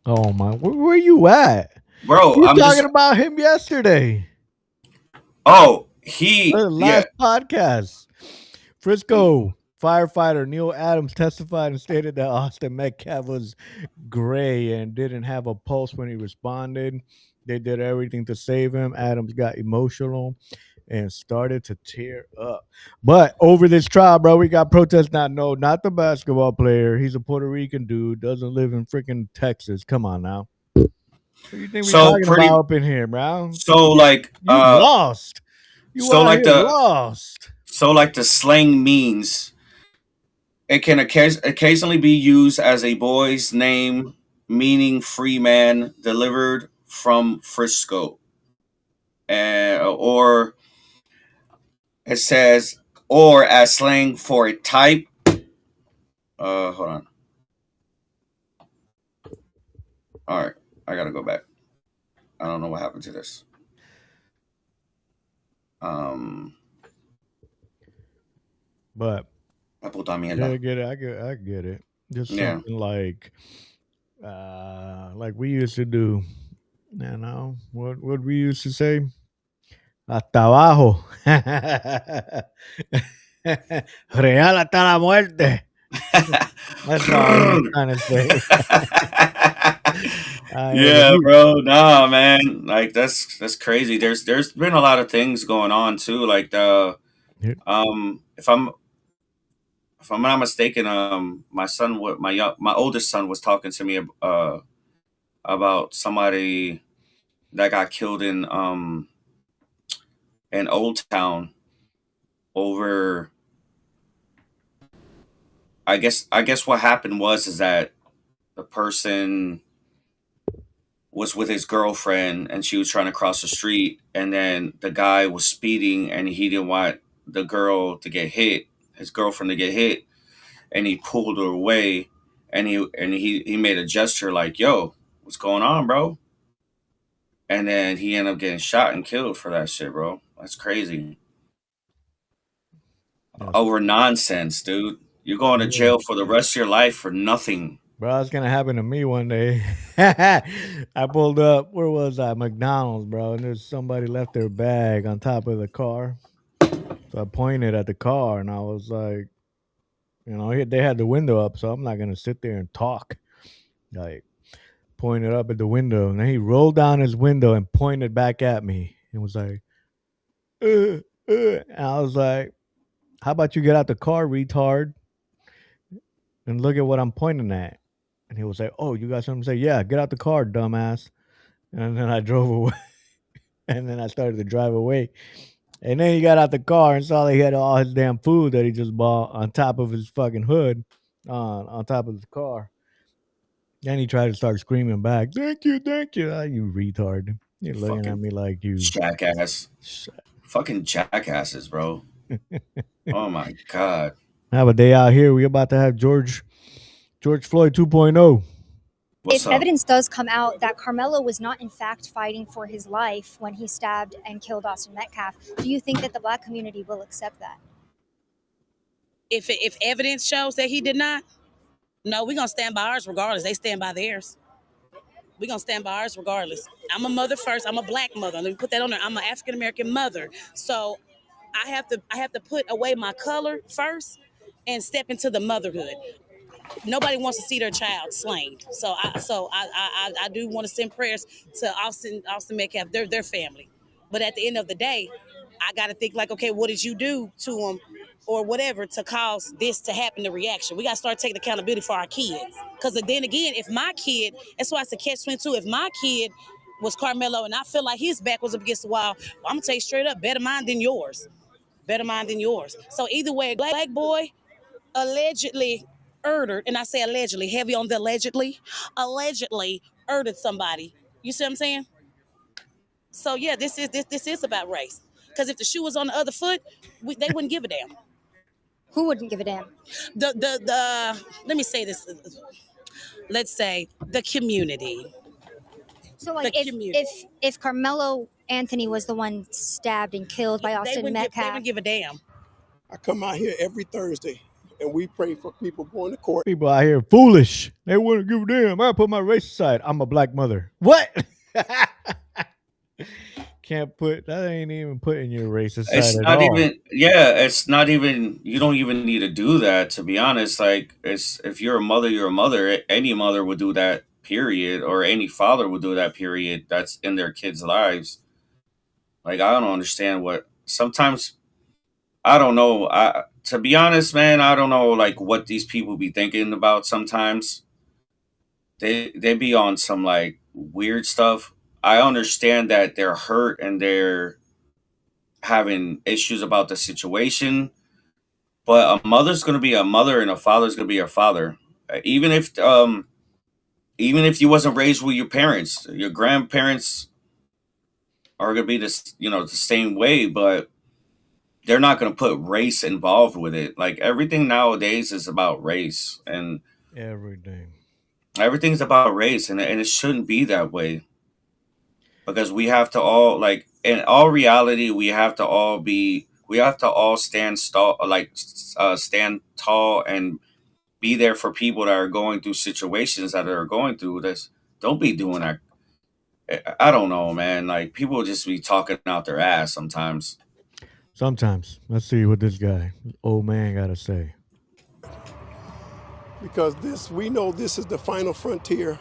Oh my, where you at, bro? You talking about him yesterday. Oh, last podcast. Frisco firefighter Neil Adams testified and stated that Austin Metcalf was gray and didn't have a pulse when he responded. They did everything to save him. Adams got emotional and started to tear up. But over this trial, bro, we got protests. Not the basketball player. He's a Puerto Rican dude. Doesn't live in freaking Texas. Come on now. What do you think we're So talking about up in here, bro? so like You lost. You so out like here lost. the slang means it can occasionally be used as a boy's name, meaning free man, delivered from Frisco. Or it says, or as slang for a type. Hold on. All right, I gotta go back. I don't know what happened to this. But I get it. I get it. Just something like we used to do. You know what we used to say? Hasta abajo. Real hasta la muerte. That's all I was trying to say. Yeah, bro. Nah, man. Like that's crazy. There's been a lot of things going on too. Like if I'm not mistaken, my son, my oldest son, was talking to me about somebody that got killed in Old Town over. I guess what happened is that the person was with his girlfriend and she was trying to cross the street, and then the guy was speeding and he didn't want the girl to get hit, his girlfriend to get hit, and he pulled her away, and he made a gesture like, "Yo, what's going on, bro?" And then he ended up getting shot and killed for that shit, bro. That's crazy. Over nonsense, dude. You're going to jail for the rest of your life for nothing. Bro, it's gonna happen to me one day. I pulled up. Where was I? McDonald's, bro. And there's somebody left their bag on top of the car. So I pointed at the car and I was like, they had the window up, so I'm not gonna sit there and talk. Like, pointed up at the window, and then he rolled down his window and pointed back at me and was like, And I was like, "How about you get out the car, retard, and look at what I'm pointing at?" And he was like, "Oh, you got something to say?" "Yeah, get out the car, dumbass." And then I drove away. And then I started to drive away. And then he got out the car and saw that he had all his damn food that he just bought on top of his fucking hood, on top of his car. Then he tried to start screaming back, "Thank you, thank you." You retard. You're looking at me like you. Jackass. Fucking jackasses, bro. Oh my God. Have a day out here. We about to have George Floyd 2.0. If evidence does come out that Karmelo was not in fact fighting for his life when he stabbed and killed Austin Metcalf, do you think that the black community will accept that? If evidence shows that he did not, no, we're going to stand by ours regardless. They stand by theirs. We're going to stand by ours regardless. I'm a mother first. I'm a black mother. Let me put that on there. I'm an African-American mother. So I have to put away my color first and step into the motherhood. Nobody wants to see their child slain. So I do want to send prayers to Austin Metcalf, their family. But at the end of the day, I got to think like, okay, what did you do to him or whatever to cause this to happen, the reaction? We got to start taking accountability for our kids. Because then again, if my kid, that's why it's a catch-22. If my kid was Karmelo and I feel like his back was up against the wall, well, I'm going to tell you straight up, better mine than yours. Better mine than yours. So either way, a black boy allegedly murdered, and I say allegedly, heavy on the allegedly murdered somebody. You see what I'm saying? So yeah, this is about race. Because if the shoe was on the other foot, they wouldn't give a damn. Who wouldn't give a damn? The let me say this. Let's say the community. So like if Karmelo Anthony was the one stabbed and killed by Austin Metcalf, they wouldn't give a damn. I come out here every Thursday and we pray for people going to court. People out here foolish. They wouldn't give a damn. I put my race aside. I'm a black mother. What? Can't put that. Ain't even putting your race aside. It's not even. Yeah, it's not even. You don't even need to do that. To be honest, like if you're a mother, you're a mother. Any mother would do that. Period. Or any father would do that. Period. That's in their kids' lives. Like I don't understand sometimes I don't know. To be honest, man, I don't know like what these people be thinking about. Sometimes they be on some like weird stuff. I understand that they're hurt and they're having issues about the situation, but a mother's gonna be a mother and a father's gonna be a father. Even if you wasn't raised with your parents, your grandparents are gonna be this, the same way, but they're not gonna put race involved with it. Like everything nowadays is about race, and everything's about race, and it shouldn't be that way because we have to all like in all reality we have to all stand tall and be there for people that are going through situations that are going through this. Don't be doing that. I don't know, man. Like people just be talking out their ass sometimes. Sometimes. Let's see what this guy, old man, got to say. Because we know this is the final frontier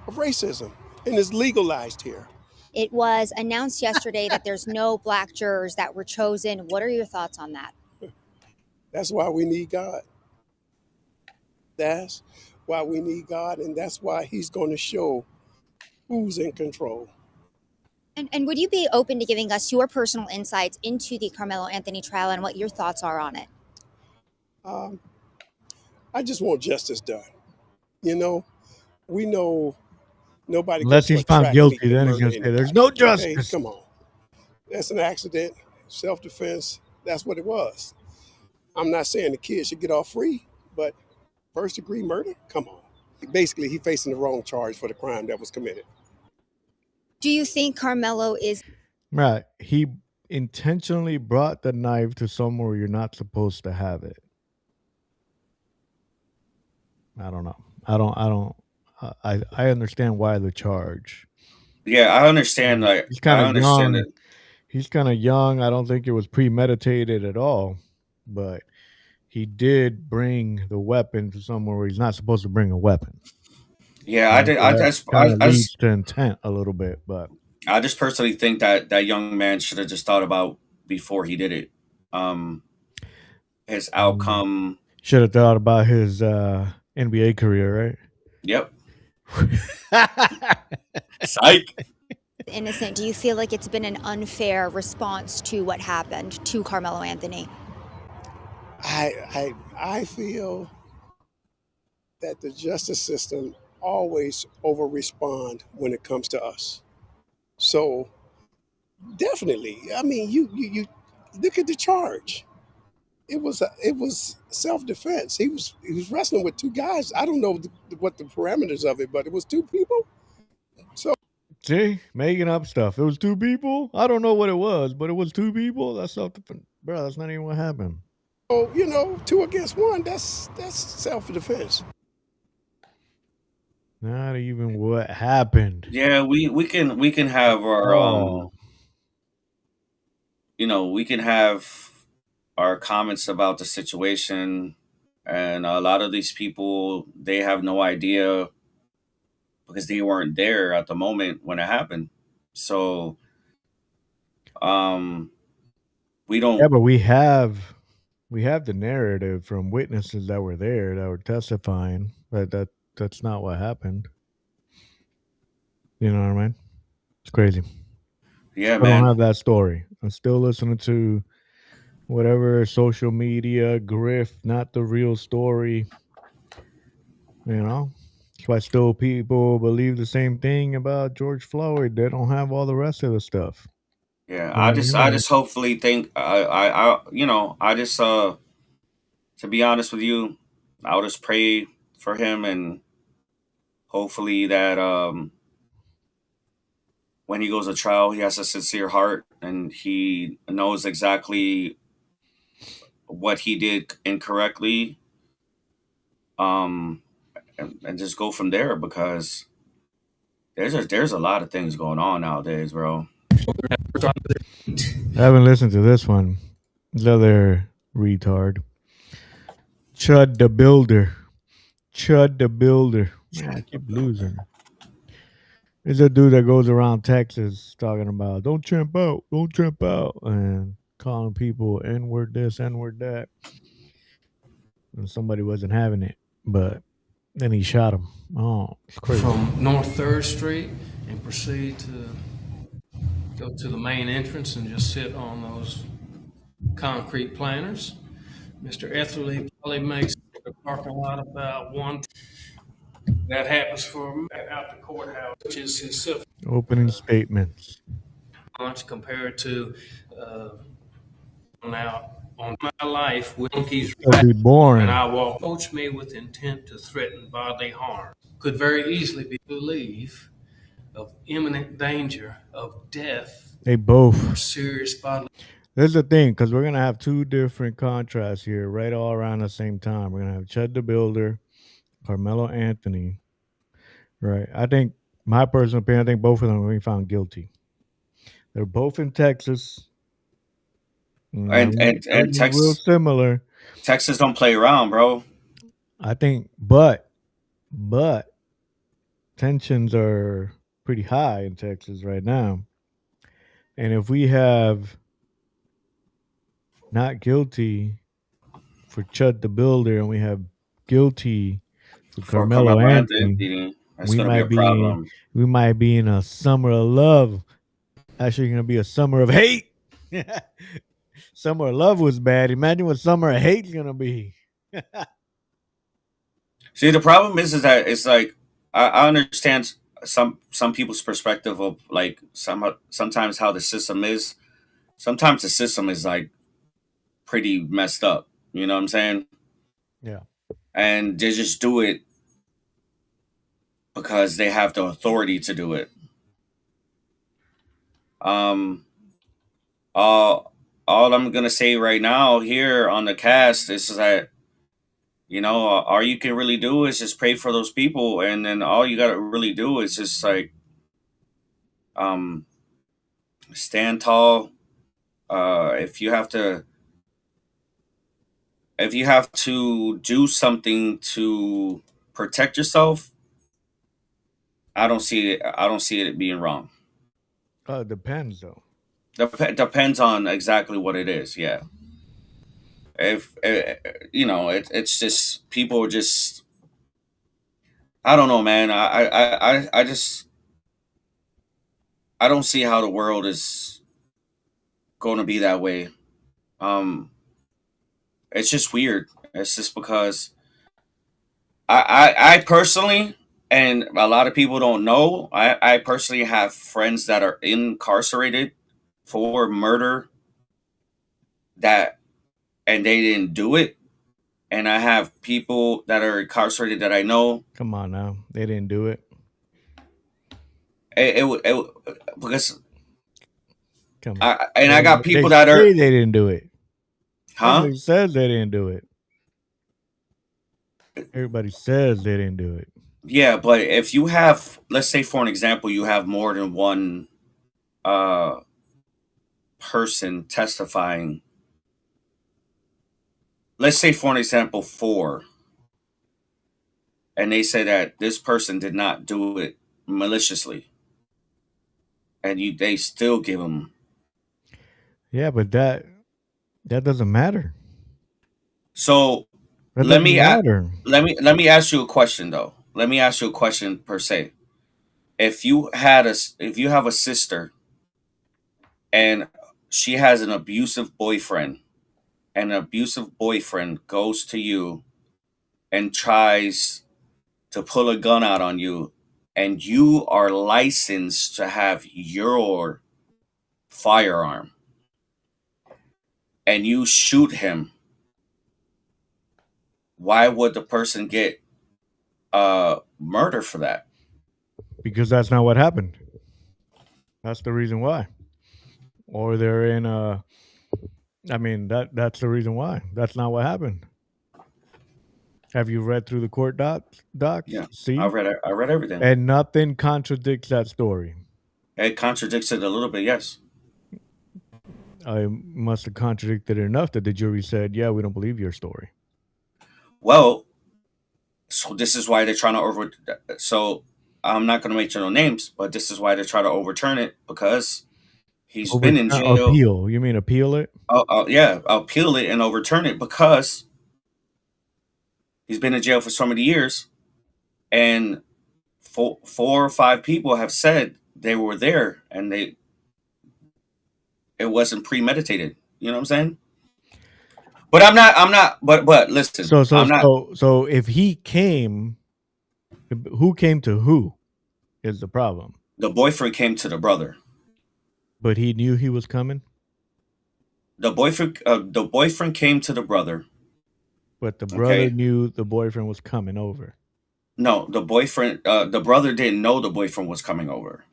of racism, and it's legalized here. It was announced yesterday that there's no black jurors that were chosen. What are your thoughts on that? That's why we need God. That's why we need God, and that's why he's going to show who's in control. And would you be open to giving us your personal insights into the Carmelo Anthony trial and what your thoughts are on it? I just want justice done. We know nobody Unless goes he's for a found track guilty, meet and then he's murder going to say, anybody. there's no Okay, justice. come on. That's an accident, self-defense. That's what it was. I'm not saying the kid should get off free, but first-degree murder? Come on. Basically, he's facing the wrong charge for the crime that was committed. Do you think Carmelo is... Right. He intentionally brought the knife to somewhere you're not supposed to have it. I don't know. I understand why the charge. Yeah, I understand. Like He's kind I of understand young. it. He's kind of young. I don't think it was premeditated at all, but he did bring the weapon to somewhere where he's not supposed to bring a weapon. Yeah, I did. So that kind of leads to intent a little bit, but I just personally think that young man should have just thought about before he did it. His outcome. Should have thought about his NBA career, right? Yep. Psych. Innocent. Do you feel like it's been an unfair response to what happened to Carmelo Anthony? I feel that the justice system always over-respond when it comes to us. So definitely, I mean, you look at the charge. It was self-defense. He was wrestling with two guys. I don't know what the parameters of it, but it was two people. So see, making up stuff. It was two people. I don't know what it was, but it was two people. That's something, bro. That's not even what happened. Oh, 2 against 1. That's self-defense. Not even what happened. Yeah, we can have our we can have our comments about the situation, and a lot of these people, they have no idea because they weren't there at the moment when it happened. So we don't. Yeah, but we have the narrative from witnesses that were there that were testifying that that's not what happened. You know what I mean? It's crazy. Yeah, man. I don't man. have that story. I'm still listening to whatever social media grift, not the real story. That's why still people believe the same thing about George Floyd. They don't have all the rest of the stuff. Yeah, I just hopefully think I just to be honest with you, I'll just pray for him, and hopefully that when he goes to trial, he has a sincere heart and he knows exactly what he did incorrectly. And just go from there, because there's a lot of things going on nowadays, bro. I haven't listened to this one. This other retard. Chud the Builder. Man, I keep losing. There's a dude that goes around Texas talking about don't trump out. And calling people N-word this, N-word that, and somebody wasn't having it. But then he shot him. Oh, it's crazy. From North 3rd Street and proceed to go to the main entrance and just sit on those concrete planters. Mr. Etherly probably makes the parking lot about one. That happens for out the courthouse, which is his Opening statements. much compared to now on my life with monkeys. That'd be boring. And I will approach me with intent to threaten bodily harm. Could very easily be believed of imminent danger of death. They both. Or serious bodily. There's the thing, because we're gonna have two different contrasts here, right all around the same time. We're gonna have Chud the Builder, Carmelo Anthony. Right. I think my personal opinion, I think both of them will be found guilty. They're both in Texas. And Texas real similar. Texas don't play around, bro. I think, but tensions are pretty high in Texas right now. And if we have not guilty for Chud the Builder and we have guilty for Carmelo Anthony, that's gonna be a problem. We might be in a summer of love. Actually, gonna be a summer of hate. Summer of love was bad. Imagine what summer of hate is gonna be. See, the problem is that it's like I understand some people's perspective of like sometimes how the system is. Sometimes the system is like pretty messed up. You know what I'm saying? Yeah. And they just do it because they have the authority to do it. All I'm gonna say right now here on the cast is that, you know, all you can really do is just pray for those people, and then all you gotta really do is just like stand tall. If you have to do something to protect yourself, I don't see it being wrong. It depends, though. Depends on exactly what it is. Yeah. If you know, it's just people are just. I don't know, man. I just I don't see how the world is going to be that way. It's just weird. It's just because I personally, and a lot of people don't know, I personally have friends that are incarcerated for murder and they didn't do it. And I have people that are incarcerated that I know. Come on now. They didn't do it. Because Come on. I got people that are. They didn't do it. Huh? Everybody says they didn't do it. Everybody says they didn't do it. Yeah, but if you have, let's say for an example, you have more than one person testifying. Let's say for an example, 4. And they say that this person did not do it maliciously. And they still give them. Yeah, but that doesn't matter. So let me ask you a question though. Let me ask you a question per se. If you have a sister and she has an abusive boyfriend, and an abusive boyfriend goes to you and tries to pull a gun out on you, and you are licensed to have your firearm, and you shoot him, why would the person get murder for that? Because that's not what happened. That's the reason why. Or they're in a. I mean, that's the reason why. That's not what happened. Have you read through the court docs? Yeah. See? I read everything. And nothing contradicts that story. It contradicts it a little bit, yes. I must have contradicted it enough that the jury said, yeah, we don't believe your story. Well, so this is why they're trying to so I'm not going to mention no names, but this is why they're trying to overturn it, because He's been in jail. Appeal? You mean appeal it? Yeah, appeal it and overturn it because he's been in jail for so many years, and four or five people have said they were there and it wasn't premeditated. You know what I'm saying? But I'm not. But listen. So if he came, who came to who is the problem? The boyfriend came to the brother. But he knew he was coming? The boyfriend came to the brother. But the brother knew the boyfriend was coming over. No, the brother didn't know the boyfriend was coming over.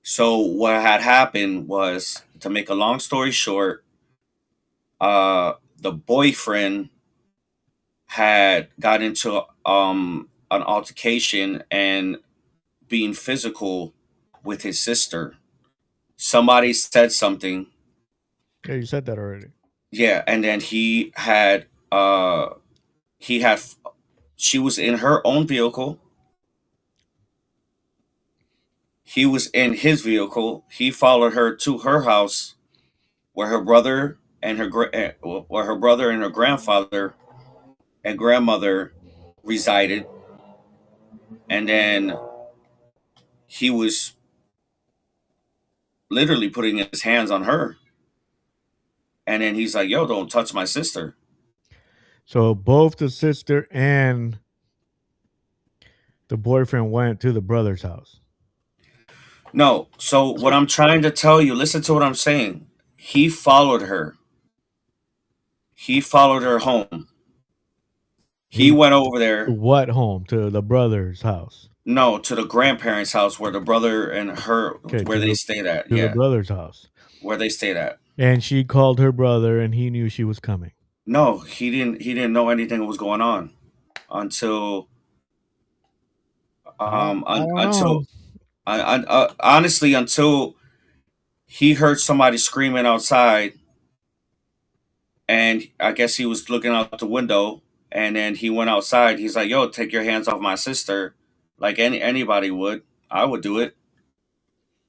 So what had happened was, to make a long story short, the boyfriend had got into an altercation and being physical with his sister. Somebody said something. Yeah, you said that already. Yeah, and then she was in her own vehicle. He was in his vehicle. He followed her to her house, where her brother and her grandfather and grandmother resided, and then he was literally putting his hands on her. And then he's like, "Yo, don't touch my sister." So both the sister and the boyfriend went to the brother's house. No. So what I'm trying to tell you, listen to what I'm saying. He followed her. He followed her home. He went over there. What home? To the brother's house? No, to the grandparents' house where the brother and her, where they stayed at. To the brother's house. Where they stayed at. And she called her brother, and he knew she was coming. No, he didn't. He didn't know anything was going on until honestly, until he heard somebody screaming outside, and I guess he was looking out the window, and then he went outside. He's like, "Yo, take your hands off my sister," like anybody would. I would do it.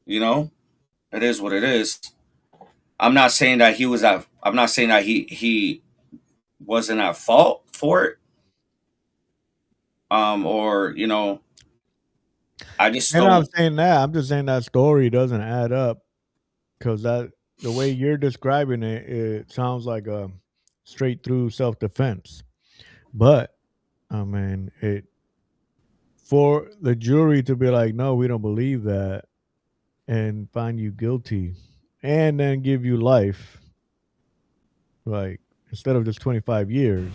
You know, it is what it is. I'm not saying that he was at. I'm not saying that he wasn't at fault for it. Or I just. And I'm saying that. I'm just saying that story doesn't add up, because the way you're describing it, it sounds like a straight through self-defense. But I mean, for the jury to be like, no, we don't believe that, and find you guilty, and then give you life, like instead of just 25 years,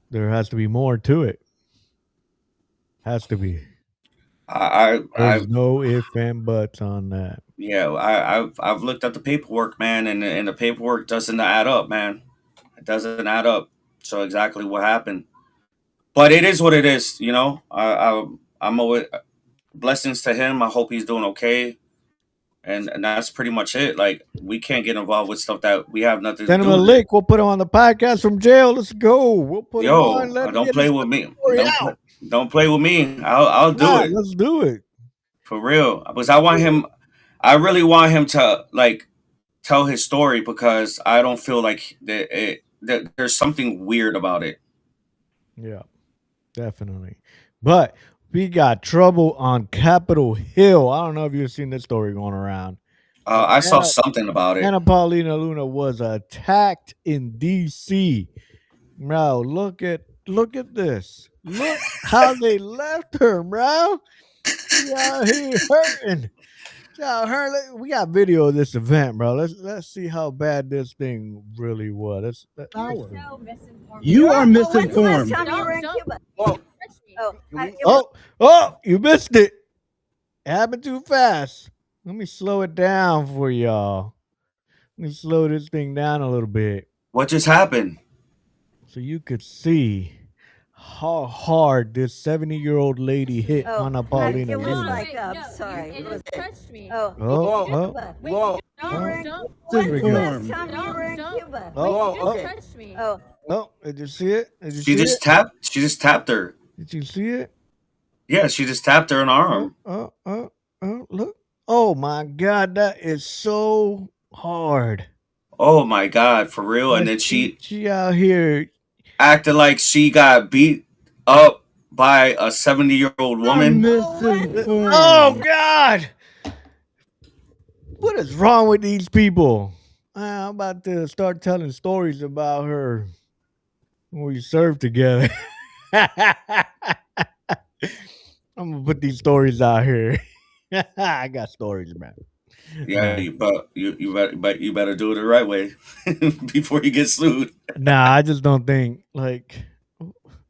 there has to be more to it. Has to be. There's no ifs and buts on that. Yeah, I've looked at the paperwork, man, and the paperwork doesn't add up, man. It doesn't add up. So exactly what happened, but it is what it is. I'm always blessings to him. I hope he's doing okay, and that's pretty much it. Like, we can't get involved with stuff that we have nothing to do with. Send him a link. We'll put him on the podcast from jail. Let's go. We'll put him on. Don't play with me. Don't play with me. I'll do it. Let's do it for real. Because I really want him to tell his story, because I don't feel like that there's something weird about it. Yeah, definitely. But we got trouble on Capitol Hill. I don't know if you've seen this story going around. I saw something about it. And Paulina Luna was attacked in D.C. Bro, look at this. Look how they left her, bro. She out here hurting. We got video of this event, bro. Let's see how bad this thing really was. You are misinformed. Oh, you missed it. It happened too fast. Let me slow it down for y'all. Let me slow this thing down a little bit. What just happened? So you could see how hard this 70-year-old lady hit Ana Paulina Luna. I'm sorry. You just touched me. Whoa. Touched me. Oh, did you see it? She just tapped her. Did you see it? Yeah, she just tapped her in the arm. Look. Oh my God, that is so hard. Oh my God, for real. And Like then she out here. acted like she got beat up by a 70-year-old I'm woman. Oh misinformed. God, what is wrong with these people? I'm about to start telling stories about her when we served together. I'm gonna put these stories out here. I got stories, man. Yeah, you better do it the right way before you get sued. Nah, I just don't think like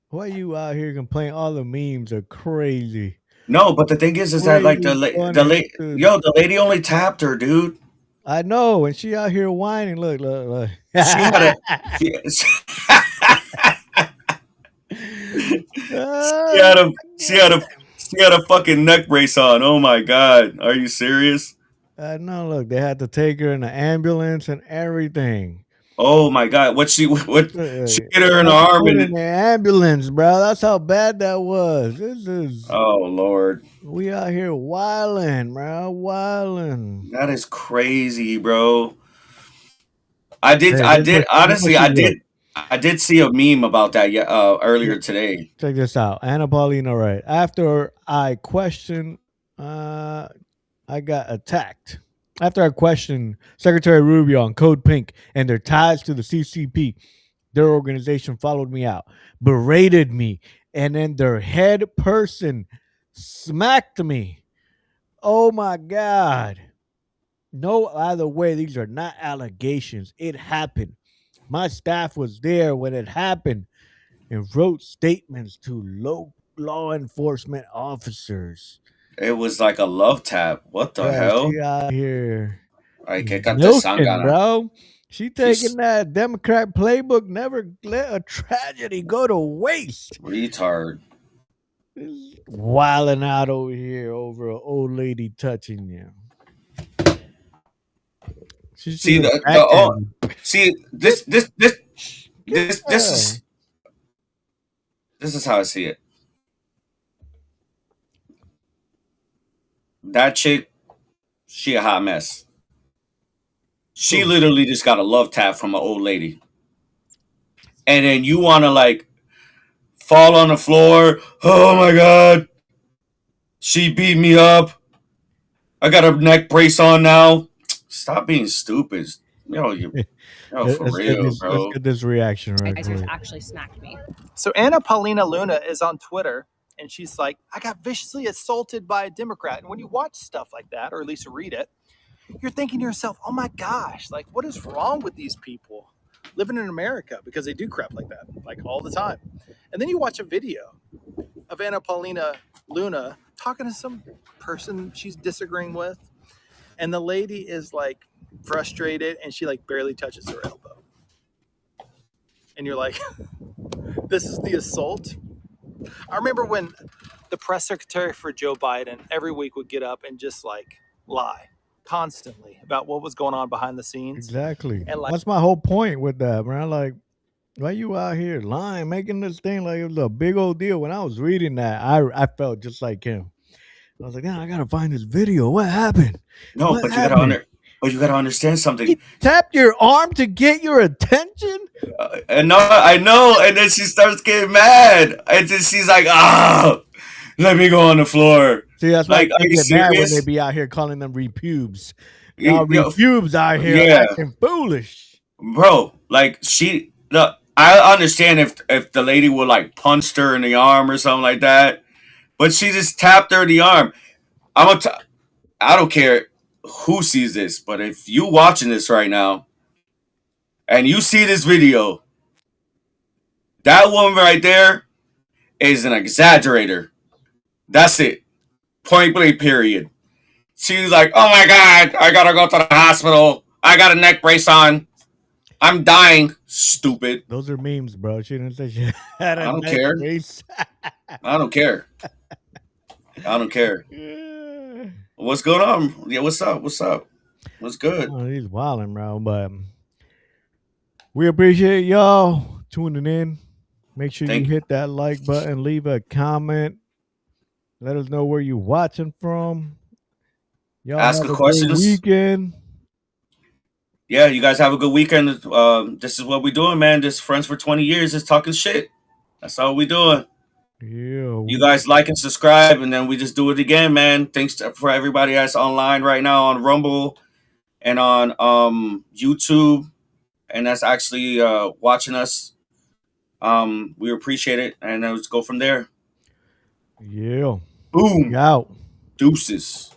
why you out here complaining. All the memes are crazy. No, but the thing is that like Crazy the funny, dude. the lady only tapped her, dude. I know, and she out here whining. Look. She had a she, she Oh, had a she had a she had a fucking neck brace on. Oh my God, are you serious? I know. Look, they had to take her in the ambulance and everything. Oh my God, what she hit her in the Had to arm put her in and the ambulance, bro. That's how bad that was. This is oh Lord, we out here wilding, bro, wilding. that is crazy, bro. Hey, I this did what honestly she wrote. I did see a meme about that earlier today. Check this out. Anna Paulina, right? After I questioned, I got attacked. After I questioned Secretary Rubio on Code Pink and their ties to the CCP, their organization followed me out, berated me, and then their head person smacked me. Oh my God. No, either way, these are not allegations. It happened. My staff was there when it happened and wrote statements to law enforcement officers. It was like a love tap. What the Bro, hell? she out here Ay, que cante milking, sangana. bro. She taking She's that Democrat playbook, never let a tragedy go to waste. retard. Wilding out over here over an old lady touching you. She should See have the backhanded. see Her. this is how I see it. That chick, she a hot mess. She literally just got a love tap from an old lady. And then you want to like fall on the floor. Oh my God. She beat me up. I got a neck brace on now. Stop being stupid. For real, Let's bro. get this reaction right quick. actually smacked me. So Anna Paulina Luna is on Twitter and she's like, I got viciously assaulted by a Democrat. And when you watch stuff like that, or at least read it, you're thinking to yourself, oh my gosh, like what is wrong with these people living in America? Because they do crap like that, like all the time. And then you watch a video of Anna Paulina Luna talking to some person she's disagreeing with. And the lady is like frustrated and she like barely touches her elbow. And you're like, this is the assault? I remember when the press secretary for Joe Biden every week would get up and just like lie constantly about what was going on behind the scenes. Exactly. And like, That's my whole point with that, man. Like, why you out here lying, making this thing like it was a big old deal? When I was reading that, I felt just like him. I was like, yeah, I gotta find this video. What happened? No, What but happened? you gotta understand something. He tapped your arm to get your attention. And I know. And then she starts getting mad, and then she's like, let me go on the floor. See, that's why Like, they are you get mad when serious? they be out here calling them repubes. Now Yo, repubes out here yeah, acting foolish. bro. Like I understand if the lady would like punched her in the arm or something like that, but she just tapped her in the arm. I don't care who sees this, but if you watching this right now and you see this video, that woman right there is an exaggerator. That's it. Point blank, period. She's like, oh my God, I gotta go to the hospital. I got a neck brace on. I'm dying. Stupid. Those are memes, bro. She didn't say she had a I don't neck care. brace. I don't care. I don't care. What's going on? Yeah, what's up? What's up? What's good? Oh, he's wilding, bro. But we appreciate y'all tuning in. Make sure you hit that like button, leave a comment. Let us know where you're watching from. Y'all Ask have a a good questions. weekend. Yeah, you guys have a good weekend. This is what we're doing, man. Just friends for 20 years, just talking shit. That's all we doing. Yeah. You guys like and subscribe, and then we just do it again, man. Thanks for everybody that's online right now on Rumble and on YouTube, and that's actually watching us. We appreciate it, and let's go from there. Yeah. Boom. Out. Deuces.